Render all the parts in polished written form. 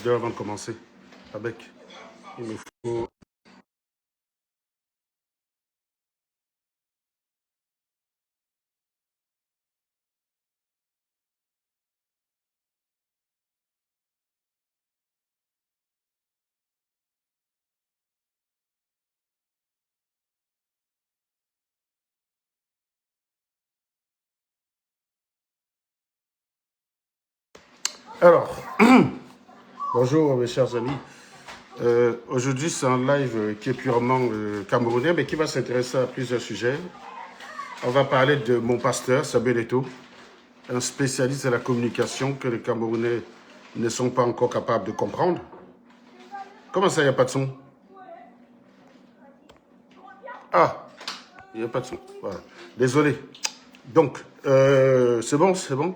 d'heure avant de commencer. Avec. Il me faut. Alors, bonjour mes chers amis. Aujourd'hui, c'est un live qui est purement camerounais, mais qui va s'intéresser à plusieurs sujets. On va parler de mon pasteur, Samuel Eto'o, un spécialiste de la communication que les Camerounais ne sont pas encore capables de comprendre. Comment ça, il n'y a pas de son? Ah, il n'y a pas de son. Voilà. Désolé. Donc, c'est bon, c'est bon.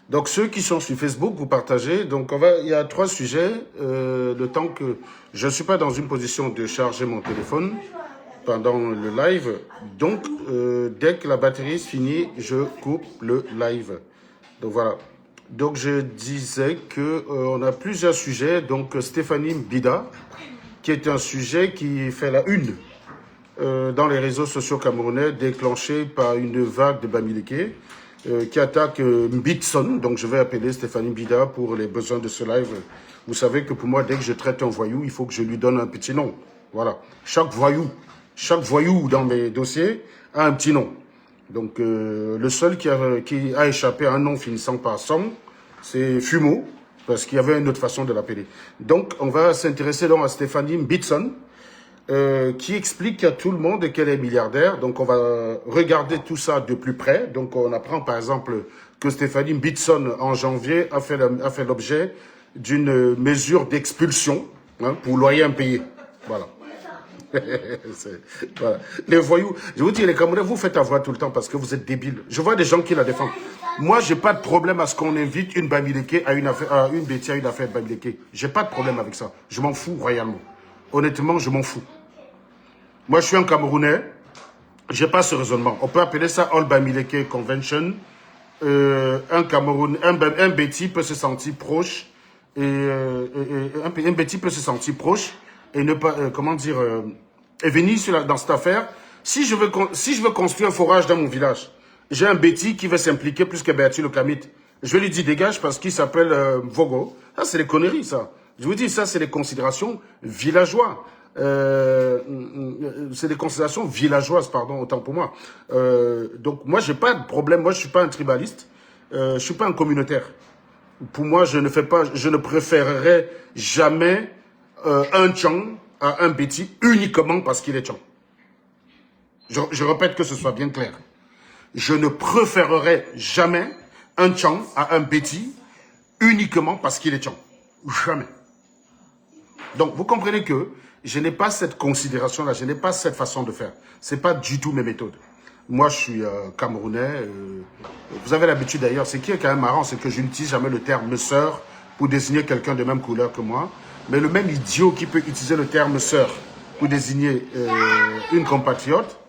Donc, ceux qui sont sur Facebook, vous partagez. Donc, il y a 3 sujets. Le temps que je ne suis pas dans une position de charger mon téléphone pendant le live. Donc, dès que la batterie se finit, je coupe le live. Donc, voilà. Donc, je disais qu'on a plusieurs sujets. Donc, Stéphanie Mbida, qui est un sujet qui fait la une dans les réseaux sociaux camerounais, déclenché par une vague de Bamileke qui attaque Mbitson. Donc je vais appeler Stéphanie Mbida pour les besoins de ce live. Vous savez que pour moi, dès que je traite un voyou, il faut que je lui donne un petit nom. Voilà. Chaque voyou dans mes dossiers a un petit nom. Donc le seul qui a échappé à un nom finissant par Som, c'est Fumo, parce qu'il y avait une autre façon de l'appeler. Donc on va s'intéresser donc à Stéphanie Mbitson, qui explique à tout le monde qu'elle est milliardaire. Donc, on va regarder tout ça de plus près. Donc, on apprend par exemple que Stéphanie Mbitson, en janvier, a fait l'objet d'une mesure d'expulsion pour loyer impayé. Voilà. Voilà. Les voyous, je vous dis, les Camerounais, vous faites avoir tout le temps parce que vous êtes débiles. Je vois des gens qui la défendent. Moi, j'ai pas de problème à ce qu'on invite une Bamileke à une affaire, à une Betty à une affaire de Bamileke. J'ai pas de problème avec ça. Je m'en fous royalement. Honnêtement, je m'en fous. Moi, je suis un Camerounais. J'ai pas ce raisonnement. On peut appeler ça All Bamileke Convention. Un Betty peut se sentir proche un Betty peut se sentir proche et ne pas, et venir dans cette affaire. Si je veux construire un forage dans mon village, j'ai un Betty qui veut s'impliquer plus que Bertie le Kamit. Je vais lui dire dégage parce qu'il s'appelle Vogo. Ça, c'est des conneries, ça. Je vous dis, ça, c'est des considérations villageoises. C'est des considérations villageoises, pardon, autant pour moi. Donc, moi, j'ai pas de problème. Moi, je suis pas un tribaliste. Je suis pas un communautaire. Pour moi, je ne préférerais jamais un Tchang à un Betty uniquement parce qu'il est Tchang. Je répète que ce soit bien clair. Je ne préférerais jamais un Tchang à un Betty uniquement parce qu'il est Tchang. Jamais. Donc, vous comprenez que je n'ai pas cette considération-là, je n'ai pas cette façon de faire. Ce n'est pas du tout mes méthodes. Moi, je suis Camerounais. Vous avez l'habitude d'ailleurs, ce qui est quand même marrant, c'est que je n'utilise jamais le terme sœur pour désigner quelqu'un de même couleur que moi. Mais le même idiot qui peut utiliser le terme sœur pour désigner une compatriote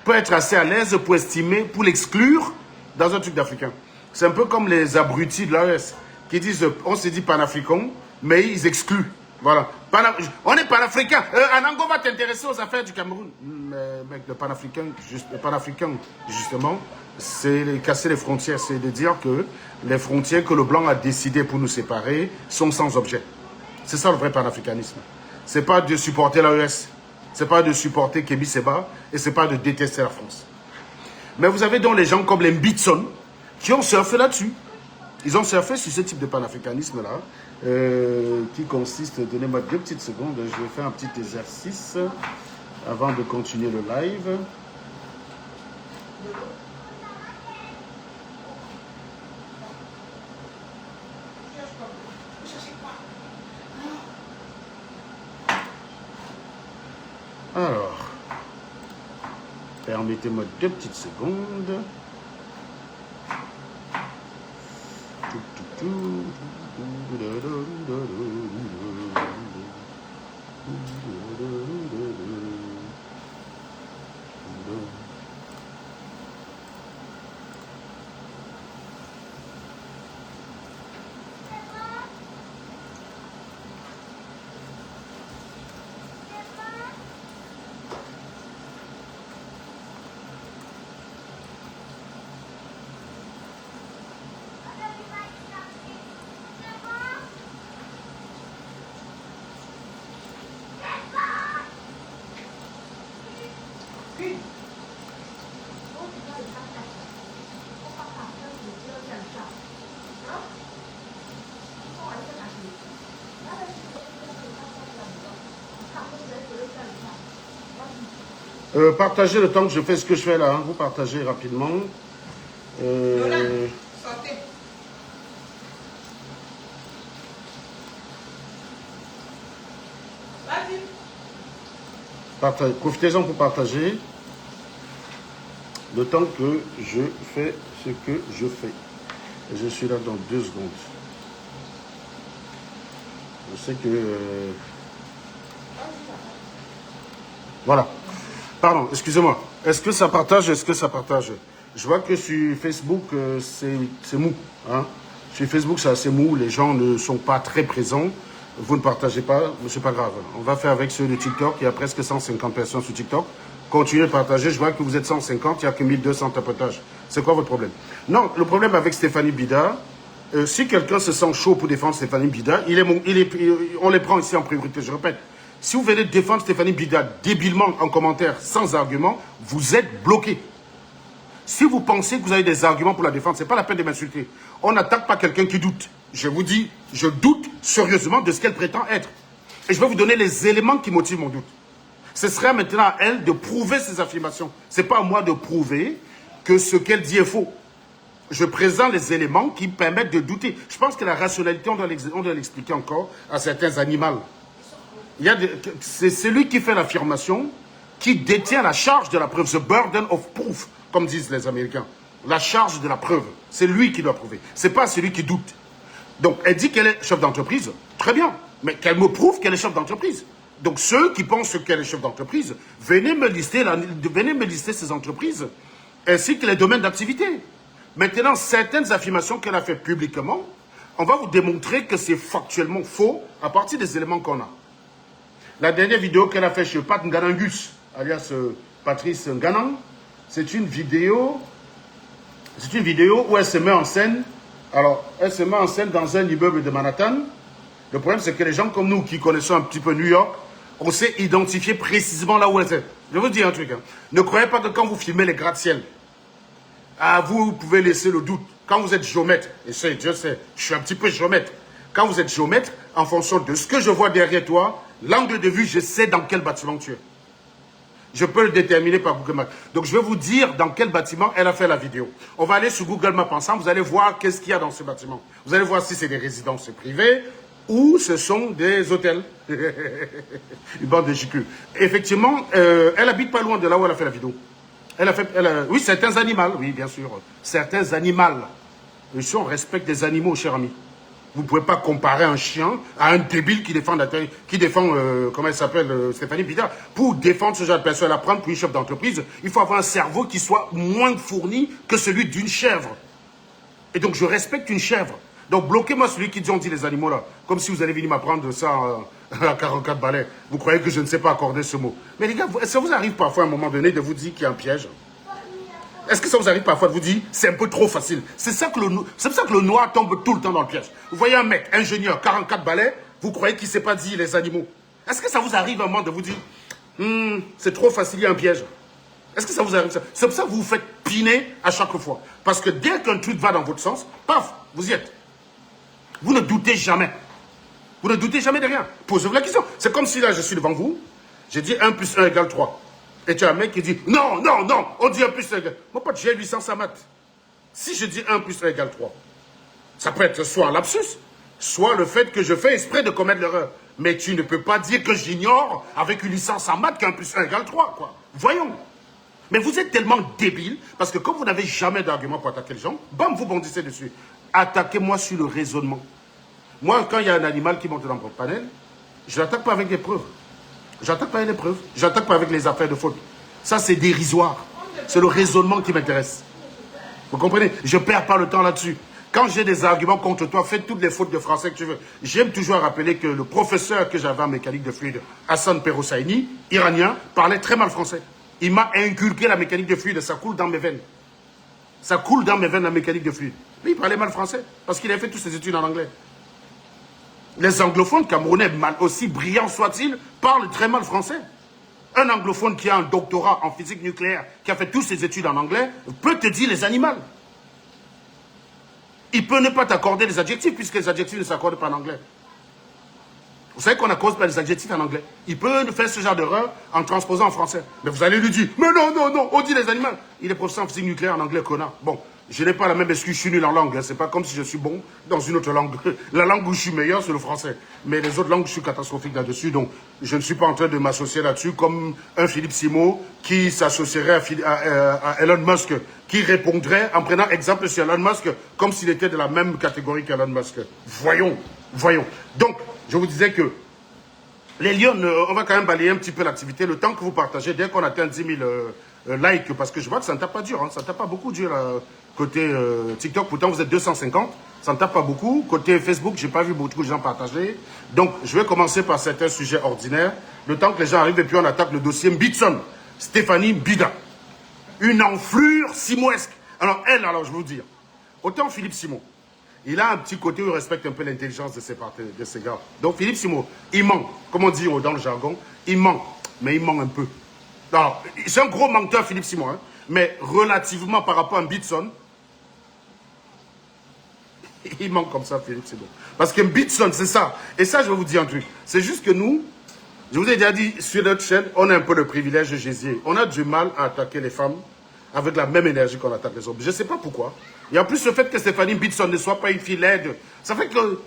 peut être assez à l'aise pour estimer, pour l'exclure dans un truc d'africain. C'est un peu comme les abrutis de l'AES qui disent on se dit panafricain, mais ils excluent. Voilà. On est panafricain. Anango va t'intéresser aux affaires du Cameroun. Mais, mec, le panafricain, justement, c'est casser les frontières. C'est de dire que les frontières que le blanc a décidé pour nous séparer sont sans objet. C'est ça le vrai panafricanisme. C'est pas de supporter l'AES. C'est pas de supporter Kémy Séba. Et c'est pas de détester la France. Mais vous avez donc les gens comme les Mbitson qui ont surfé là-dessus. Ils ont surfé sur ce type de panafricanisme-là, qui consiste, donnez-moi 2 petites secondes, je vais faire un petit exercice avant de continuer le live. Alors, permettez-moi 2 petites secondes. Partagez le temps que je fais ce que je fais là. Hein. Vous partagez rapidement. Sortez. Vas-y. Profitez-en pour partager. Le temps que je fais ce que je fais. Et je suis là dans 2 secondes. Je sais que... Voilà. Pardon, excusez-moi. Est-ce que ça partage? Est-ce que ça partage? Je vois que sur Facebook, c'est mou. Hein? Sur Facebook, c'est assez mou. Les gens ne sont pas très présents. Vous ne partagez pas, mais c'est pas grave. On va faire avec ceux de TikTok. Il y a presque 150 personnes sur TikTok. Continuez de partager. Je vois que vous êtes 150. Il n'y a que 1200 tapotages. C'est quoi votre problème? Non, le problème avec Stéphanie Bida, si quelqu'un se sent chaud pour défendre Stéphanie Bida, on les prend ici en priorité. Je répète. Si vous venez défendre Stéphanie Bida débilement en commentaire, sans argument, vous êtes bloqué. Si vous pensez que vous avez des arguments pour la défendre, ce n'est pas la peine de m'insulter. On n'attaque pas quelqu'un qui doute. Je vous dis, je doute sérieusement de ce qu'elle prétend être. Et je vais vous donner les éléments qui motivent mon doute. Ce serait maintenant à elle de prouver ses affirmations. Ce n'est pas à moi de prouver que ce qu'elle dit est faux. Je présente les éléments qui permettent de douter. Je pense que la rationalité, on doit l'expliquer encore à certains animaux. C'est celui qui fait l'affirmation qui détient la charge de la preuve, the burden of proof, comme disent les Américains. La charge de la preuve, c'est lui qui doit prouver. Ce n'est pas celui qui doute. Donc, elle dit qu'elle est chef d'entreprise, très bien, mais qu'elle me prouve qu'elle est chef d'entreprise. Donc, ceux qui pensent qu'elle est chef d'entreprise, venez me lister ces entreprises, ainsi que les domaines d'activité. Maintenant, certaines affirmations qu'elle a faites publiquement, on va vous démontrer que c'est factuellement faux à partir des éléments qu'on a. La dernière vidéo qu'elle a faite chez Pat Nganangus, alias Patrice Nganan, c'est une vidéo où elle se met en scène. Alors, elle se met en scène dans un immeuble de Manhattan. Le problème, c'est que les gens comme nous qui connaissons un petit peu New York, on sait identifier précisément là où elle est. Je vous dis un truc. Hein. Ne croyez pas que quand vous filmez les gratte-ciel, vous pouvez laisser le doute. Quand vous êtes géomètre, et je sais, je suis un petit peu géomètre. Quand vous êtes géomètre, en fonction de ce que je vois derrière toi, l'angle de vue, je sais dans quel bâtiment tu es. Je peux le déterminer par Google Maps. Donc, je vais vous dire dans quel bâtiment elle a fait la vidéo. On va aller sur Google Maps ensemble. Vous allez voir qu'est-ce qu'il y a dans ce bâtiment. Vous allez voir si c'est des résidences privées ou ce sont des hôtels. Une bande de gicules. Effectivement, elle habite pas loin de là où elle a fait la vidéo. Oui, certains animaux. Oui, bien sûr. Certains animaux. Ici, on respecte des animaux, cher ami. Vous ne pouvez pas comparer un chien à un débile qui défend, comment elle s'appelle, Stéphanie Bida. Pour défendre ce genre de personne, à prendre pour une chef d'entreprise, il faut avoir un cerveau qui soit moins fourni que celui d'une chèvre. Et donc, je respecte une chèvre. Donc, bloquez-moi celui qui dit on dit les animaux là. Comme si vous allez venir m'apprendre ça à 44 balais. Vous croyez que je ne sais pas accorder ce mot. Mais les gars, ça vous arrive parfois à un moment donné de vous dire qu'il y a un piège? Est-ce que ça vous arrive parfois de vous dire, c'est un peu trop facile? C'est pour ça que le noir tombe tout le temps dans le piège. Vous voyez un mec, ingénieur, 44 balais, vous croyez qu'il ne sait pas dire les animaux. Est-ce que ça vous arrive un moment de vous dire, c'est trop facile, il y a un piège? Est-ce que ça vous arrive ça? C'est pour ça que vous vous faites piner à chaque fois. Parce que dès qu'un truc va dans votre sens, paf, vous y êtes. Vous ne doutez jamais. Vous ne doutez jamais de rien. Posez-vous la question. C'est comme si là, je suis devant vous, j'ai dit 1 plus 1 égale 3. Et tu as un mec qui dit, non, non, non, on dit 1 plus 1 égale. Mon pote, j'ai 800 à maths. Si je dis 1 plus 1 égale 3, ça peut être soit un lapsus, soit le fait que je fais exprès de commettre l'erreur. Mais tu ne peux pas dire que j'ignore avec une licence en maths qu'un plus 1 égale 3, quoi. Voyons. Mais vous êtes tellement débile, parce que comme vous n'avez jamais d'argument pour attaquer les gens, bam, vous bondissez dessus. Attaquez-moi sur le raisonnement. Moi, quand il y a un animal qui monte dans votre panel, je l'attaque pas avec des preuves. J'attaque pas avec les preuves. J'attaque pas avec les affaires de faute. Ça, c'est dérisoire. C'est le raisonnement qui m'intéresse. Vous comprenez? Je ne perds pas le temps là-dessus. Quand j'ai des arguments contre toi, fais toutes les fautes de français que tu veux. J'aime toujours rappeler que le professeur que j'avais en mécanique de fluide, Hassan Perossaini, iranien, parlait très mal français. Il m'a inculqué la mécanique de fluide. Ça coule dans mes veines. Ça coule dans mes veines, la mécanique de fluide. Mais il parlait mal français. Parce qu'il avait fait toutes ses études en anglais. Les anglophones camerounais, aussi brillants soient-ils, parlent très mal français. Un anglophone qui a un doctorat en physique nucléaire, qui a fait toutes ses études en anglais, peut te dire les animaux. Il peut ne pas t'accorder les adjectifs, puisque les adjectifs ne s'accordent pas en anglais. Vous savez qu'on n'accorde pas les adjectifs en anglais. Il peut faire ce genre d'erreur en transposant en français. Mais vous allez lui dire, mais non, non, non, on dit les animaux. Il est professeur en physique nucléaire en anglais, connard. Bon, je n'ai pas la même excuse, je suis nul en langue. Hein. C'est pas comme si je suis bon dans une autre langue. La langue où je suis meilleur, c'est le français. Mais les autres langues, je suis catastrophique là-dessus. Donc, je ne suis pas en train de m'associer là-dessus comme un Philippe Simon qui s'associerait à Elon Musk, qui répondrait en prenant exemple sur Elon Musk comme s'il était de la même catégorie qu'Elon Musk. Voyons, voyons. Donc, je vous disais que les lions, on va quand même balayer un petit peu l'activité. Le temps que vous partagez, dès qu'on atteint 10 000 likes, parce que je vois que ça ne tape pas dur, hein, ça ne tape pas beaucoup dur côté TikTok. Pourtant, vous êtes 250, ça ne tape pas beaucoup. Côté Facebook, je n'ai pas vu beaucoup de gens partager. Donc, je vais commencer par certains sujets ordinaires. Le temps que les gens arrivent et puis on attaque le dossier Mbitson, Stéphanie Mbida. Une enflure simoesque. Alors, elle, alors je vais vous dire, autant Philippe Simon, il a un petit côté où il respecte un peu l'intelligence de ses gars. Donc Philippe Simon, il ment, comme on dit dans le jargon, il ment, mais il ment un peu. Alors, c'est un gros menteur Philippe Simon, hein, mais relativement par rapport à Mbitson, il ment comme ça Philippe Simon. Parce que Mbitson, c'est ça. Et ça, je vais vous dire un truc. C'est juste que nous, je vous ai déjà dit, sur notre chaîne, on a un peu le privilège de Jésus. On a du mal à attaquer les femmes avec la même énergie qu'on attaque les hommes. Je ne sais pas pourquoi. Et en plus, le fait que Stéphanie Mbitson ne soit pas une fille laide, ça fait que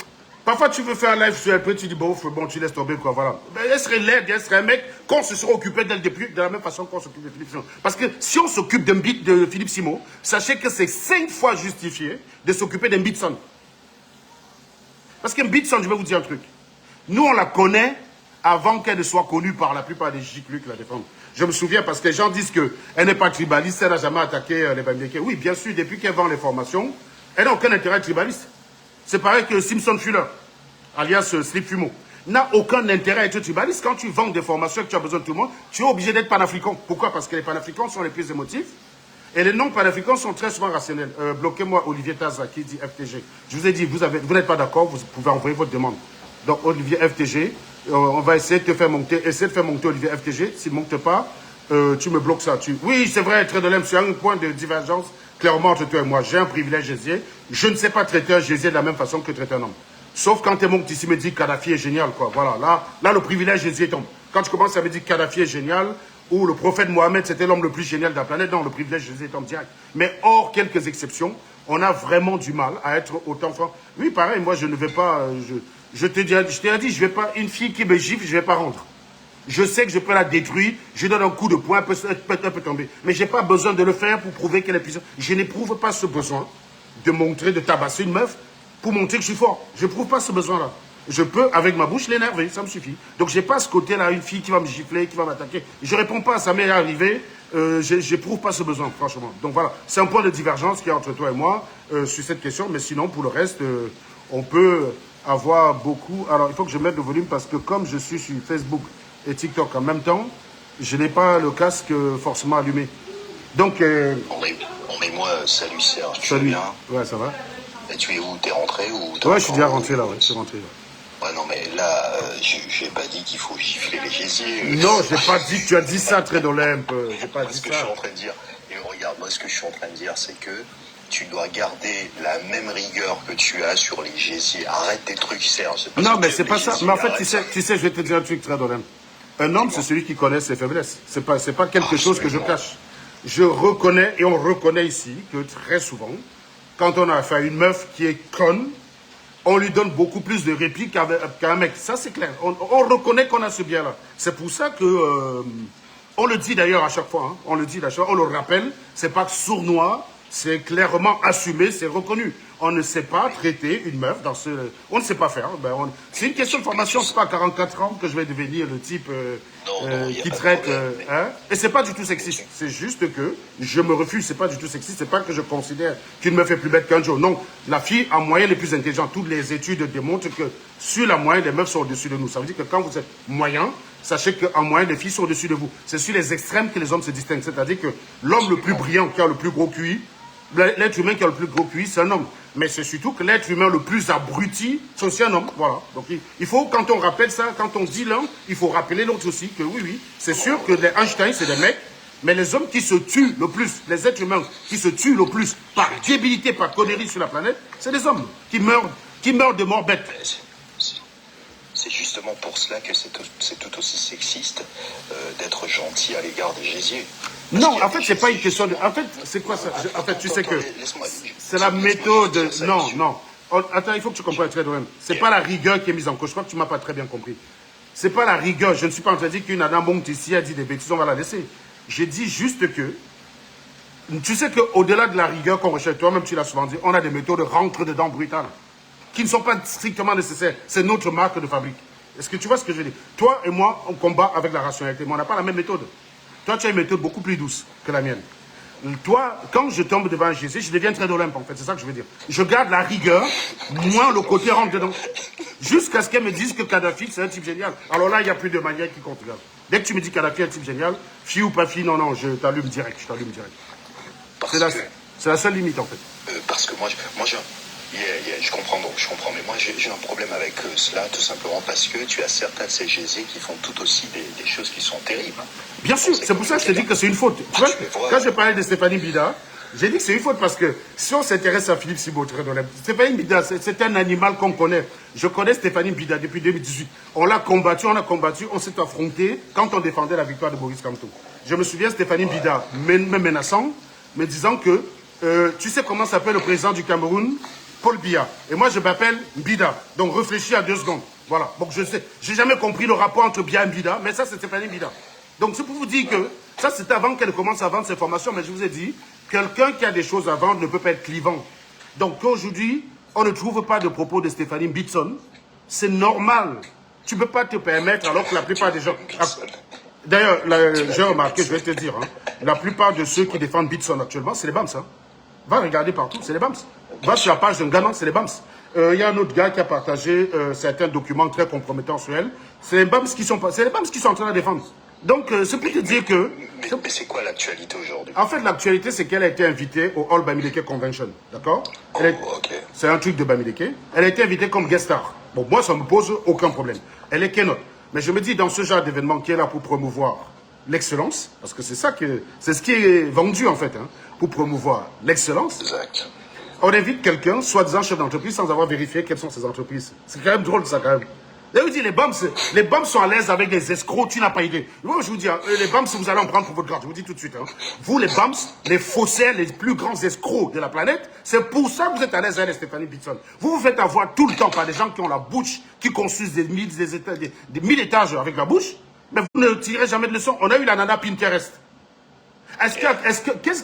parfois tu veux faire un live sur elle, tu dis bon, tu laisses tomber, quoi, voilà. Ben, elle serait laide, elle serait un mec qu'on se serait occupé d'elle depuis, de la même façon qu'on s'occupe de Philippe Simon. Parce que si on s'occupe de Philippe Simon, sachez que c'est 5 fois justifié de s'occuper d'un Mbitson. Parce qu'un Mbitson, je vais vous dire un truc. Nous, on la connaît avant qu'elle ne soit connue par la plupart des giclus qui la défendent. Je me souviens parce que les gens disent qu'elle n'est pas tribaliste, elle n'a jamais attaqué les Bamileke. Oui, bien sûr, depuis qu'elle vend les formations, elle n'a aucun intérêt tribaliste. C'est pareil que Simpson Fuller, alias Slip Fumo, n'a aucun intérêt à être tribaliste. Quand tu vends des formations et que tu as besoin de tout le monde, tu es obligé d'être panafricain. Pourquoi? Parce que les panafricains sont les plus émotifs et les non-panafricains sont très souvent rationnels. Bloquez-moi Olivier Taza qui dit FTG. Je vous ai dit, vous n'êtes pas d'accord, vous pouvez envoyer votre demande. Donc Olivier FTG, on va essayer de te faire monter. Essaye de faire monter Olivier FTG. S'il ne monte pas, tu me bloques ça. Oui, c'est vrai, Trédolem, c'est un point de divergence clairement entre toi et moi. J'ai un privilège Jésus. Je ne sais pas traiter un Jésus de la même façon que traiter un homme. Sauf quand tu es monté ici, me dit Kadhafi est génial, quoi. Voilà, là le privilège Jésus tombe. Quand tu commences à me dire Kadhafi est génial, ou le prophète Mohamed, c'était l'homme le plus génial de la planète, non, le privilège Jésus tombe direct. Mais hors quelques exceptions, on a vraiment du mal à être autant fort. Oui, pareil, moi je ne vais pas... je t'ai dit, je vais pas, une fille qui me gifle, je ne vais pas rendre. Je sais que je peux la détruire, je donne un coup de poing, elle peut tomber. Mais je n'ai pas besoin de le faire pour prouver qu'elle est puissante. Je n'éprouve pas ce besoin de montrer, de tabasser une meuf pour montrer que je suis fort. Je n'éprouve pas ce besoin-là. Je peux, avec ma bouche, l'énerver, ça me suffit. Donc, je n'ai pas ce côté-là, une fille qui va me gifler, qui va m'attaquer. Je ne réponds pas, ça m'est arrivé, je n'éprouve pas ce besoin, franchement. Donc, voilà, c'est un point de divergence qu'il y a entre toi et moi sur cette question. Mais sinon, pour le reste, on peut avoir beaucoup... Alors, il faut que je mette le volume parce que comme je suis sur Facebook et TikTok en même temps, je n'ai pas le casque forcément allumé. Donc... moi salut Serge, tu vas salut. bien? Ouais, ça va. Et tu es où? T'es rentré ou ouais, je suis déjà rentré là, ouais, je suis rentré là. Ouais, non, mais là, j'ai pas dit qu'il faut gifler les gésiers. Non, j'ai pas dit, tu as dit ça très d'Olympe. J'ai pas dit ce que ça. je suis en train de dire, et regarde, moi, ce que je suis en train de dire, c'est que tu dois garder la même rigueur que tu as sur les gésiers. Arrête tes trucs, Serge. Non, mais c'est pas ça. Mais en fait, tu sais, je vais te dire un truc très d'Olympe. Un homme, c'est celui qui connaît ses faiblesses. C'est pas quelque chose que je cache. Je reconnais, et on reconnaît ici, que très souvent, quand on a affaire à une meuf qui est conne, on lui donne beaucoup plus de répit qu'à un mec. Ça, c'est clair. On reconnaît qu'on a ce bien-là. C'est pour ça que... on le dit d'ailleurs à chaque fois. Hein, on le dit d'ailleurs, on le rappelle. C'est pas sournois. C'est clairement assumé, c'est reconnu. On ne sait pas traiter une meuf dans ce... On ne sait pas faire. Ben c'est une question de formation. C'est pas à 44 ans que je vais devenir le type qui traite... hein, et c'est pas du tout sexiste. C'est juste que je me refuse. C'est pas du tout sexiste. C'est pas que je considère qu'une meuf est plus bête qu'un jour. Non. La fille, en moyenne, est plus intelligente. Toutes les études démontrent que sur la moyenne, les meufs sont au-dessus de nous. Ça veut dire que quand vous êtes moyen, sachez qu'en moyenne, les filles sont au-dessus de vous. C'est sur les extrêmes que les hommes se distinguent. C'est-à-dire que l'homme le plus brillant, qui a le plus gros QI, L'être humain qui a le plus gros QI, c'est un homme. Mais c'est surtout que l'être humain le plus abruti, c'est aussi un homme. Voilà. Donc il faut, quand on rappelle ça, quand on dit l'un, il faut rappeler l'autre aussi, que oui, oui, c'est sûr que les Einstein, c'est des mecs, mais les hommes qui se tuent le plus, les êtres humains qui se tuent le plus par débilité, par connerie sur la planète, c'est des hommes qui meurent de mort bête. C'est justement pour cela que c'est tout aussi sexiste d'être gentil à l'égard des gésiers. Non, en fait, c'est pas une question de... En fait, c'est quoi ça? En fait, tu sais que c'est la méthode... Non, non. Attends, il faut que tu comprennes très bien. C'est pas la rigueur qui est mise en cause. Je crois que tu m'as pas très bien compris. C'est pas la rigueur. Je ne suis pas en train de dire qu'une nana monte ici, elle dit des bêtises, on va la laisser. J'ai dit juste que... Tu sais qu'au-delà de la rigueur qu'on recherche, toi-même tu l'as souvent dit, on a des méthodes rentre-dedans brutales qui ne sont pas strictement nécessaires. C'est notre marque de fabrique. Est-ce que tu vois ce que je veux dire? Toi et moi, on combat avec la rationalité, mais on n'a pas la même méthode. Toi, tu as une méthode beaucoup plus douce que la mienne. Toi, quand je tombe devant un Jésus, je deviens très d'Olympe, en fait. C'est ça que je veux dire. Je garde la rigueur, moins le côté rentre dedans. Jusqu'à ce qu'elle me dise que Kadhafi, c'est un type génial. Alors là, il n'y a plus de manière qui compte. Dès que tu me dis Kadhafi est un type génial, fille ou pas fille, non, non, je t'allume direct. C'est la seule limite, en fait. Parce que moi, je comprends donc, mais moi j'ai un problème avec cela, tout simplement parce que tu as certains de ces gésiers qui font tout aussi des choses qui sont terribles. Bien sûr, c'est pour ça que je te dis que c'est une faute. Tu vois, quand je parlais de Stéphanie Bida, j'ai dit que c'est une faute parce que si on s'intéresse à Philippe Sibautre, Stéphanie Bida, c'est un animal qu'on connaît. Je connais Stéphanie Bida depuis 2018. On l'a combattu, on s'est affronté quand on défendait la victoire de Boris Kamto. Je me souviens, Stéphanie Bida me menaçant, me disant que, tu sais comment s'appelle le président du Cameroun? Paul Biya. Et moi, je m'appelle Bida. Donc, réfléchis à 2 secondes. Voilà. Donc, je sais. J'ai jamais compris le rapport entre Biya et Bida, mais ça, c'est Stéphanie Bida. Donc, c'est pour vous dire que ça, c'était avant qu'elle commence à vendre ses formations, mais je vous ai dit, quelqu'un qui a des choses à vendre ne peut pas être clivant. Donc, aujourd'hui, on ne trouve pas de propos de Stéphanie Bitson. C'est normal. Tu ne peux pas te permettre, alors que la plupart des gens... D'ailleurs, j'ai remarqué, je vais te dire, hein, la plupart de ceux qui défendent Bitson actuellement, c'est les BAMS. Hein. Va regarder partout, c'est les BAMS. Va sur la page d'un Ghana, c'est les BAMS. Il y a un autre gars qui a partagé certains documents très compromettants sur elle. C'est les BAMS qui sont en train de la défendre. Donc, c'est pour te dire que... Mais c'est quoi l'actualité aujourd'hui? En fait, l'actualité, c'est qu'elle a été invitée au All Bamileke Convention. D'accord? C'est un truc de Bamileke. Elle a été invitée comme guest star. Bon, moi, ça ne me pose aucun problème. Elle est keynote. Mais je me dis, dans ce genre d'événement qui est là pour promouvoir l'excellence, parce que c'est ce qui est vendu, en fait, hein, pour promouvoir l'excellence. Exact. On invite quelqu'un, soi-disant chef d'entreprise, sans avoir vérifié quelles sont ses entreprises. C'est quand même drôle, ça, quand même. Et vous dites, les BAMS sont à l'aise avec des escrocs, tu n'as pas idée. Moi, je vous dis, les BAMS, vous allez en prendre pour votre garde. Je vous dis tout de suite. Hein. Vous, les BAMS, les faussaires, les plus grands escrocs de la planète, c'est pour ça que vous êtes à l'aise avec Stéphanie Bitson. Vous vous faites avoir tout le temps par des gens qui ont la bouche, qui construisent des 1000 étages avec la bouche, mais vous ne tirez jamais de leçon. On a eu la nana Pinterest.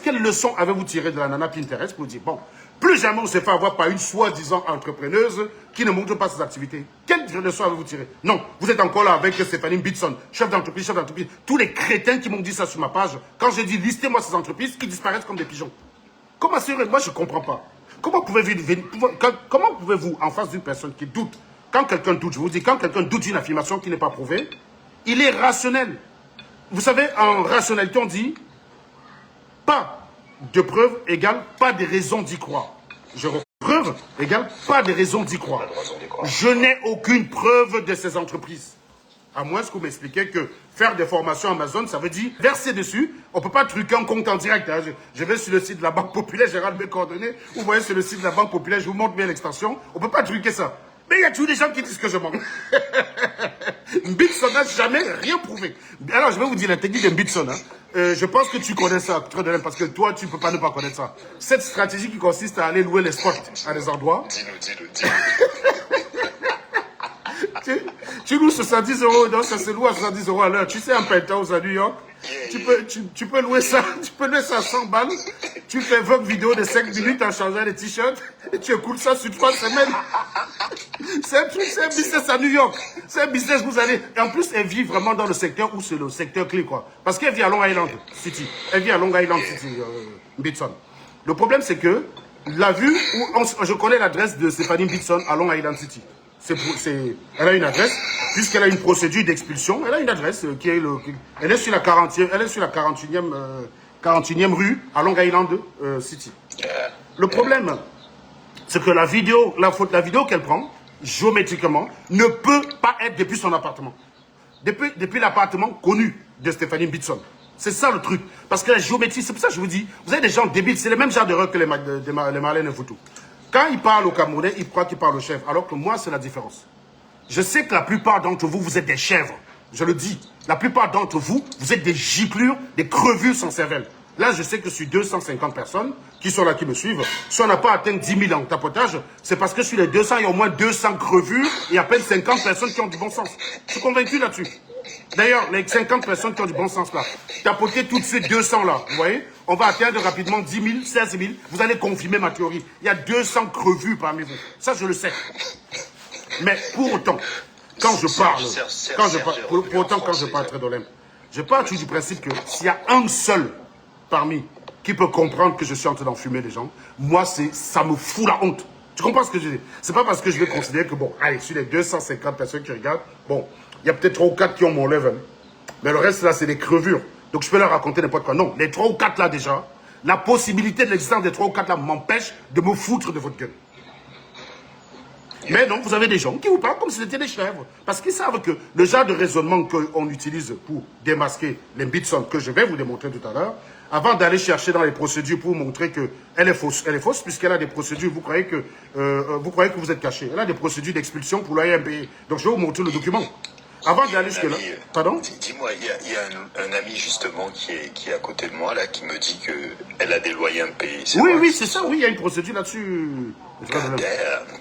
Quelle leçon avez-vous tiré de la nana Pinterest pour dire, bon, plus jamais on s'est fait avoir par une soi-disant entrepreneuse qui ne montre pas ses activités. Quelle leçon avez-vous tiré? Non, vous êtes encore là avec Stéphanie Bitson, chef d'entreprise. Tous les crétins qui m'ont dit ça sur ma page, quand j'ai dit listez-moi ces entreprises, qui disparaissent comme des pigeons. Comment c'est vrai? Moi, je ne comprends pas. Comment pouvez-vous, en face d'une personne qui doute, quand quelqu'un doute, je vous dis, quand quelqu'un doute d'une affirmation qui n'est pas prouvée, il est rationnel. Vous savez, en rationalité, on dit pas de preuve égale pas de raison d'y croire. Je reprends. Preuve égale pas de raison d'y croire. Je n'ai aucune preuve de ces entreprises. À moins que vous m'expliquiez que faire des formations Amazon, ça veut dire verser dessus. On ne peut pas truquer un compte en direct. Hein. Je vais sur le site de la Banque Populaire, j'ai mes coordonnées. Vous voyez sur le site de la Banque Populaire, je vous montre bien l'extension. On ne peut pas truquer ça. Mais il y a toujours des gens qui disent que je mens. Bitson n'a jamais rien prouvé. Alors, je vais vous dire la technique de Bitson. Hein. Je pense que tu connais ça, très bien, parce que toi, tu ne peux pas ne pas connaître ça. Cette stratégie qui consiste à aller louer les spots à des endroits. Dis-nous. Tu loues 70 €, donc ça se loue à 70 € à l'heure. Tu sais, un penthouse à New York, tu peux louer ça, à 100 balles. Tu fais 20 vidéos de 5 minutes en changeant les t-shirts et tu écoutes ça sur 3 semaines. C'est un truc, c'est un business à New York. C'est un business, vous allez. Et en plus, elle vit vraiment dans le secteur où c'est le secteur clé, quoi. Parce qu'elle vit à Long Island City. Elle vit à Long Island City, Bitson. Le problème, c'est que la vue où je connais l'adresse de Stéphanie Bitson à Long Island City. Elle a une adresse, puisqu'elle a une procédure d'expulsion, elle a une adresse qui est elle est sur la 41e 41e rue, à Long Island City. Le problème, c'est que la vidéo qu'elle prend, géométriquement, ne peut pas être depuis son appartement. Depuis l'appartement connu de Stephanie Bitson. C'est ça le truc. Parce que la géométrie, c'est pour ça que je vous dis, vous avez des gens débiles, c'est le même genre d'erreur que les Marlène Foutou. Quand ils parlent au Camerounais, ils croient qu'ils parlent au chèvre, alors que moi, c'est la différence. Je sais que la plupart d'entre vous, vous êtes des chèvres. Je le dis. La plupart d'entre vous, vous êtes des giclures, des crevures sans cervelle. Là, je sais que sur 250 personnes qui sont là, qui me suivent, si on n'a pas atteint 10 000 en tapotage, c'est parce que sur les 200, il y a au moins 200 crevures et à peine 50 personnes qui ont du bon sens. Je suis convaincu là-dessus. D'ailleurs, les 50 personnes qui ont du bon sens là, tapotez tout de suite 200 là, vous voyez, on va atteindre rapidement 10 000, 16 000, vous allez confirmer ma théorie. Il y a 200 crevures parmi vous. Ça, je le sais. Mais pour autant, quand je parle, quand je parle très d'Olympe, je pars du principe que s'il y a un seul parmi qui peut comprendre que je suis en train d'enfumer les gens, moi, ça me fout la honte. Tu comprends ce que je dis? C'est pas parce que je vais considérer que, bon, allez, sur les 250 personnes qui regardent, bon, il y a peut-être 3 ou 4 qui ont mon level. Mais le reste, là, c'est des crevures. Donc, je peux leur raconter n'importe quoi. Non, les 3 ou 4 là, déjà, la possibilité de l'existence des 3 ou 4 là m'empêche de me foutre de votre gueule. Mais non, vous avez des gens qui vous parlent comme si c'était des chèvres. Parce qu'ils savent que le genre de raisonnement qu'on utilise pour démasquer les Bitson, que je vais vous démontrer tout à l'heure, avant d'aller chercher dans les procédures pour montrer qu'elle est fausse, puisqu'elle a des procédures, vous croyez que vous êtes caché. Elle a des procédures d'expulsion pour l'AMP. Donc je vais vous montrer le document. Avant d'aller jusque-là. Pardon? Dis-moi, il y a un ami justement qui est à côté de moi, là, qui me dit qu'elle a des loyers impayés. Oui, c'est ça, oui, il y a une procédure là-dessus.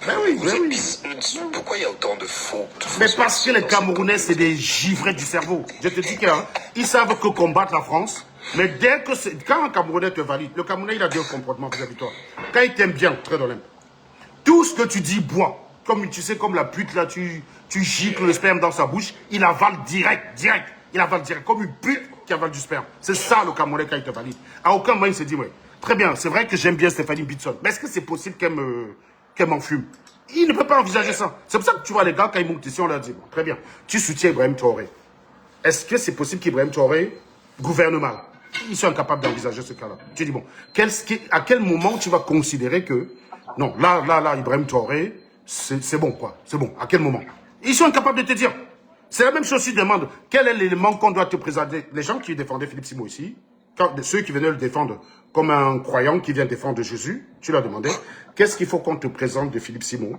Ben oui. Pourquoi il y a autant de faux? Mais parce que les Camerounais, c'est des givrés du cerveau. Je te dis qu'ils savent que combattre la France, mais quand un Camerounais te valide, le Camerounais, il a deux comportements vis-à-vis de toi. Quand il t'aime bien, très d'Olympe, tout ce que tu dis, bois. Comme tu sais, comme la pute, là, tu gicles le sperme dans sa bouche, il avale direct. Il avale direct, comme une pute qui avale du sperme. C'est ça, le Camerounais, quand il te valide. À aucun moment, il se dit, ouais, très bien, c'est vrai que j'aime bien Stephanie Bitson, mais est-ce que c'est possible qu'elle m'enfume? Il ne peut pas envisager ça. C'est pour ça que tu vois les gars, quand ils montent ici, on leur dit, bon, très bien, tu soutiens Ibrahim Traoré. Est-ce que c'est possible qu'Ibrahim Traoré gouverne mal? Ils sont incapables d'envisager ce cas-là. Tu dis, bon, à quel moment tu vas considérer que, non, là, Ibrahim Traoré, c'est bon, quoi. C'est bon. À quel moment? Ils sont incapables de te dire. C'est la même chose, ils demandent quel est l'élément qu'on doit te présenter. Les gens qui défendaient Philippe Simon ici, ceux qui venaient le défendre comme un croyant qui vient défendre Jésus, tu leur demandais, qu'est-ce qu'il faut qu'on te présente de Philippe Simon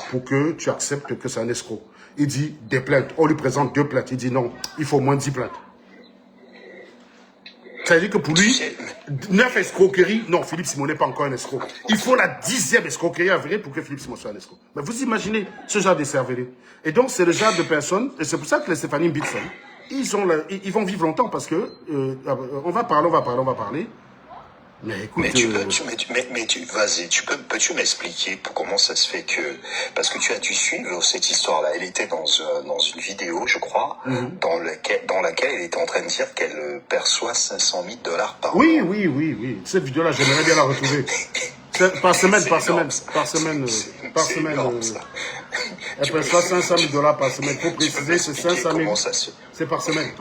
pour que tu acceptes que c'est un escroc? Il dit des plaintes. On lui présente 2 plaintes. Il dit non, il faut au moins 10 plaintes. Ça veut dire que pour lui, 9 escroqueries, non, Philippe Simon n'est pas encore un escroc. Il faut la 10e escroquerie avérée pour que Philippe Simon soit un escroc. Mais vous imaginez ce genre de cervelé. Et donc, c'est le genre de personnes, et c'est pour ça que les Stéphanie Bitson, ils vont vivre longtemps parce que, on va parler. Mais écoute... Peux-tu m'expliquer comment ça se fait que... Parce que tu as dû suivre cette histoire-là. Elle était dans une vidéo, je crois, dans laquelle elle était en train de dire qu'elle perçoit 500 000 $ par mois. Oui. Cette vidéo-là, j'aimerais bien la retrouver. Par semaine. Elle perçoit 500 000 $ par semaine. Il faut préciser, c'est 500 000. C'est par semaine.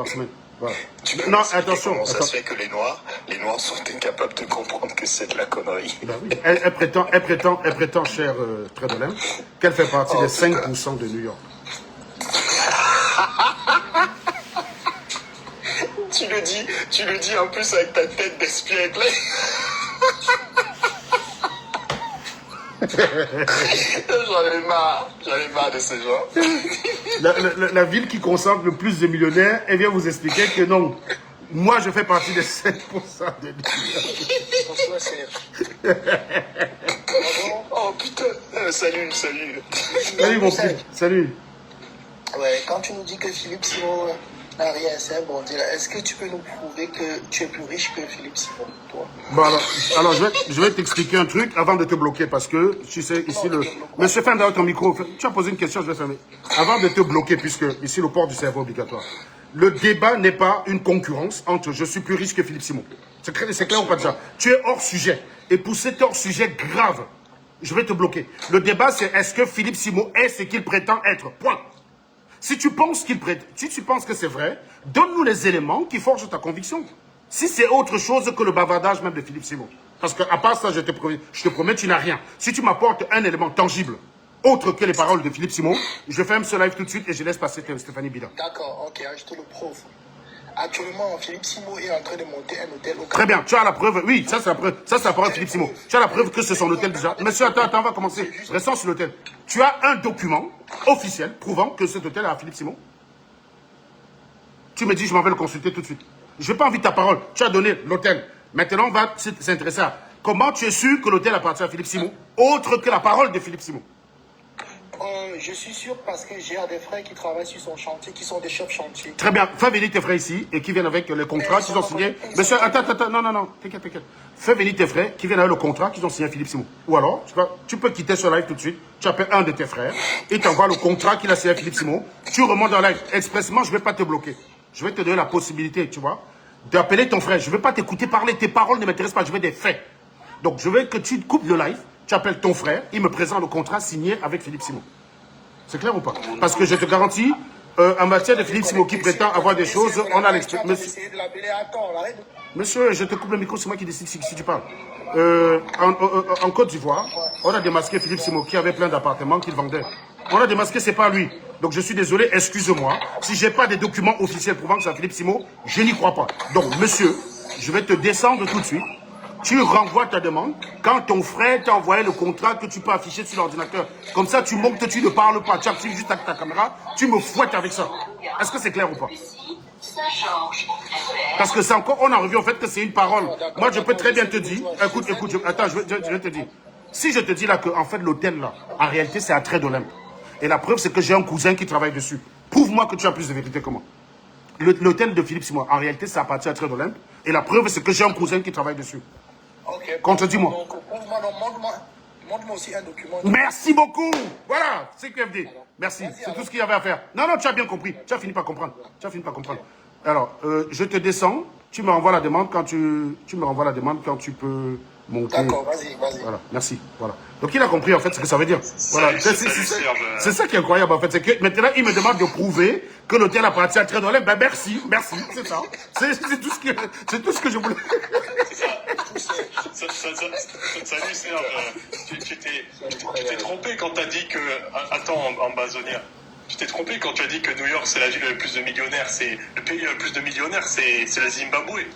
Voilà. Non, attention. Comment ça se fait que les Noirs sont incapables de comprendre que c'est de la connerie? Ben oui. Elle prétend, cher Trédolin, qu'elle fait partie des 5% de New York. Tu le dis en plus avec ta tête d'espiègle. J'en ai marre de ces gens. La ville qui concentre le plus de millionnaires, elle vient vous expliquer que non. Moi, je fais partie des 5% de New York. Bonsoir, Serge. Oh putain. Salut. Salut, mon petit. Salut. Ouais, quand tu nous dis que Philippe Simon n'a rien, c'est un bon dire. Est-ce que tu peux nous prouver que tu es plus riche que Philippe Simon, toi? Bon, alors je vais t'expliquer un truc avant de te bloquer parce que tu sais, ici le. Monsieur Fender, ton micro, tu as posé une question, je vais fermer. Avant de te bloquer, puisque ici le port du cerveau obligatoire. Le débat n'est pas une concurrence entre je suis plus riche que Philippe Simon. C'est clair ou pas déjà? Tu es hors sujet. Et pour cet hors sujet grave, je vais te bloquer. Le débat, c'est est-ce que Philippe Simon est ce qu'il prétend être? Point. Si tu penses que c'est vrai, donne-nous les éléments qui forgent ta conviction. Si c'est autre chose que le bavardage même de Philippe Simon. Parce qu'à part ça, je te promets, tu n'as rien. Si tu m'apportes un élément tangible, autre que les paroles de Philippe Simon, je ferme ce live tout de suite et je laisse passer Stéphanie Bida. D'accord, ok, je te le prouve. Actuellement, Philippe Simon est en train de monter un hôtel au Cameroun. Très bien, tu as la preuve. Oui, ça c'est la preuve. Ça c'est la parole de Philippe Simon. Tu as la preuve que c'est son hôtel déjà. Monsieur, attends, on va commencer. Restons sur l'hôtel. Tu as un document officiel prouvant que cet hôtel est à Philippe Simon. Tu me dis, je m'en vais le consulter tout de suite. Je n'ai pas envie de ta parole. Tu as donné l'hôtel. Maintenant, on va s'intéresser à comment tu es sûr que l'hôtel appartient à Philippe Simon, autre que la parole de Philippe Simon. Je suis sûr parce que j'ai des frères qui travaillent sur son chantier, qui sont des chefs chantiers. Très bien. Fais venir tes frères ici et qui viennent avec les contrats qu'ils ont signés. Monsieur, attends, non, t'inquiète. Fais venir tes frères qui viennent avec le contrat qu'ils ont signé à Philippe Simon. Ou alors, tu peux quitter ce live tout de suite. Tu appelles un de tes frères et t'envoies le contrat qu'il a signé à Philippe Simon. Tu remontes en live. Expressement, je ne vais pas te bloquer. Je vais te donner la possibilité, tu vois, d'appeler ton frère. Je ne vais pas t'écouter parler. Tes paroles ne m'intéressent pas. Je veux des faits. Donc, je veux que tu coupes le live. Tu appelles ton frère. Il me présente le contrat signé avec Philippe Simon. C'est clair ou pas? Parce que je te garantis, en matière de Philippe Simon qui prétend avoir des choses, on a l'expérience. Monsieur, je te coupe le micro, c'est moi qui décide si tu parles. En Côte d'Ivoire, on a démasqué Philippe Simon qui avait plein d'appartements qu'il vendait. On a démasqué, c'est pas lui. Donc je suis désolé, excuse-moi. Si j'ai pas des documents officiels prouvant que c'est Philippe Simon, je n'y crois pas. Donc monsieur, je vais te descendre tout de suite. Tu renvoies ta demande quand ton frère t'a envoyé le contrat que tu peux afficher sur l'ordinateur. Comme ça, tu montres que tu ne parles pas. Tu actives juste avec ta caméra, tu me fouettes avec ça. Est-ce que c'est clair ou pas? Parce que c'est encore, on a revu en fait que c'est une parole. Moi, je peux très bien te dire, écoute, attends, je vais te dire. Si je te dis là que en fait l'hôtel là, en réalité c'est à Trait d'Olympe. Et la preuve c'est que j'ai un cousin qui travaille dessus. Prouve-moi que tu as plus de vérité que moi. L'hôtel de Philippe Simon, en réalité ça appartient à Trait d'Olympe. Et la preuve c'est que j'ai un cousin qui travaille dessus. Ok. Contredis-moi. Montre-moi aussi un document. Merci beaucoup. Voilà, c'est QFD. Merci, c'est tout ce qu'il y avait à faire. Non, tu as bien compris. Tu as fini par comprendre. Alors, je te descends. Tu me renvoies la demande quand tu me renvoies la demande quand tu peux monter. D'accord, vas-y. Voilà, merci. Voilà. Donc il a compris en fait ce que ça veut dire. Voilà. C'est ça qui est incroyable en fait. C'est que maintenant il me demande de prouver que l'hôtel appartient à Trait d'Olympe. Ben merci, c'est ça. C'est tout ce que je voulais. Salut Serge, tu t'es trompé quand tu as dit que... Attends, en basonnière. Tu t'es trompé quand tu as dit que New York c'est la ville avec le plus de millionnaires, c'est le pays avec le plus de millionnaires, c'est le Zimbabwe.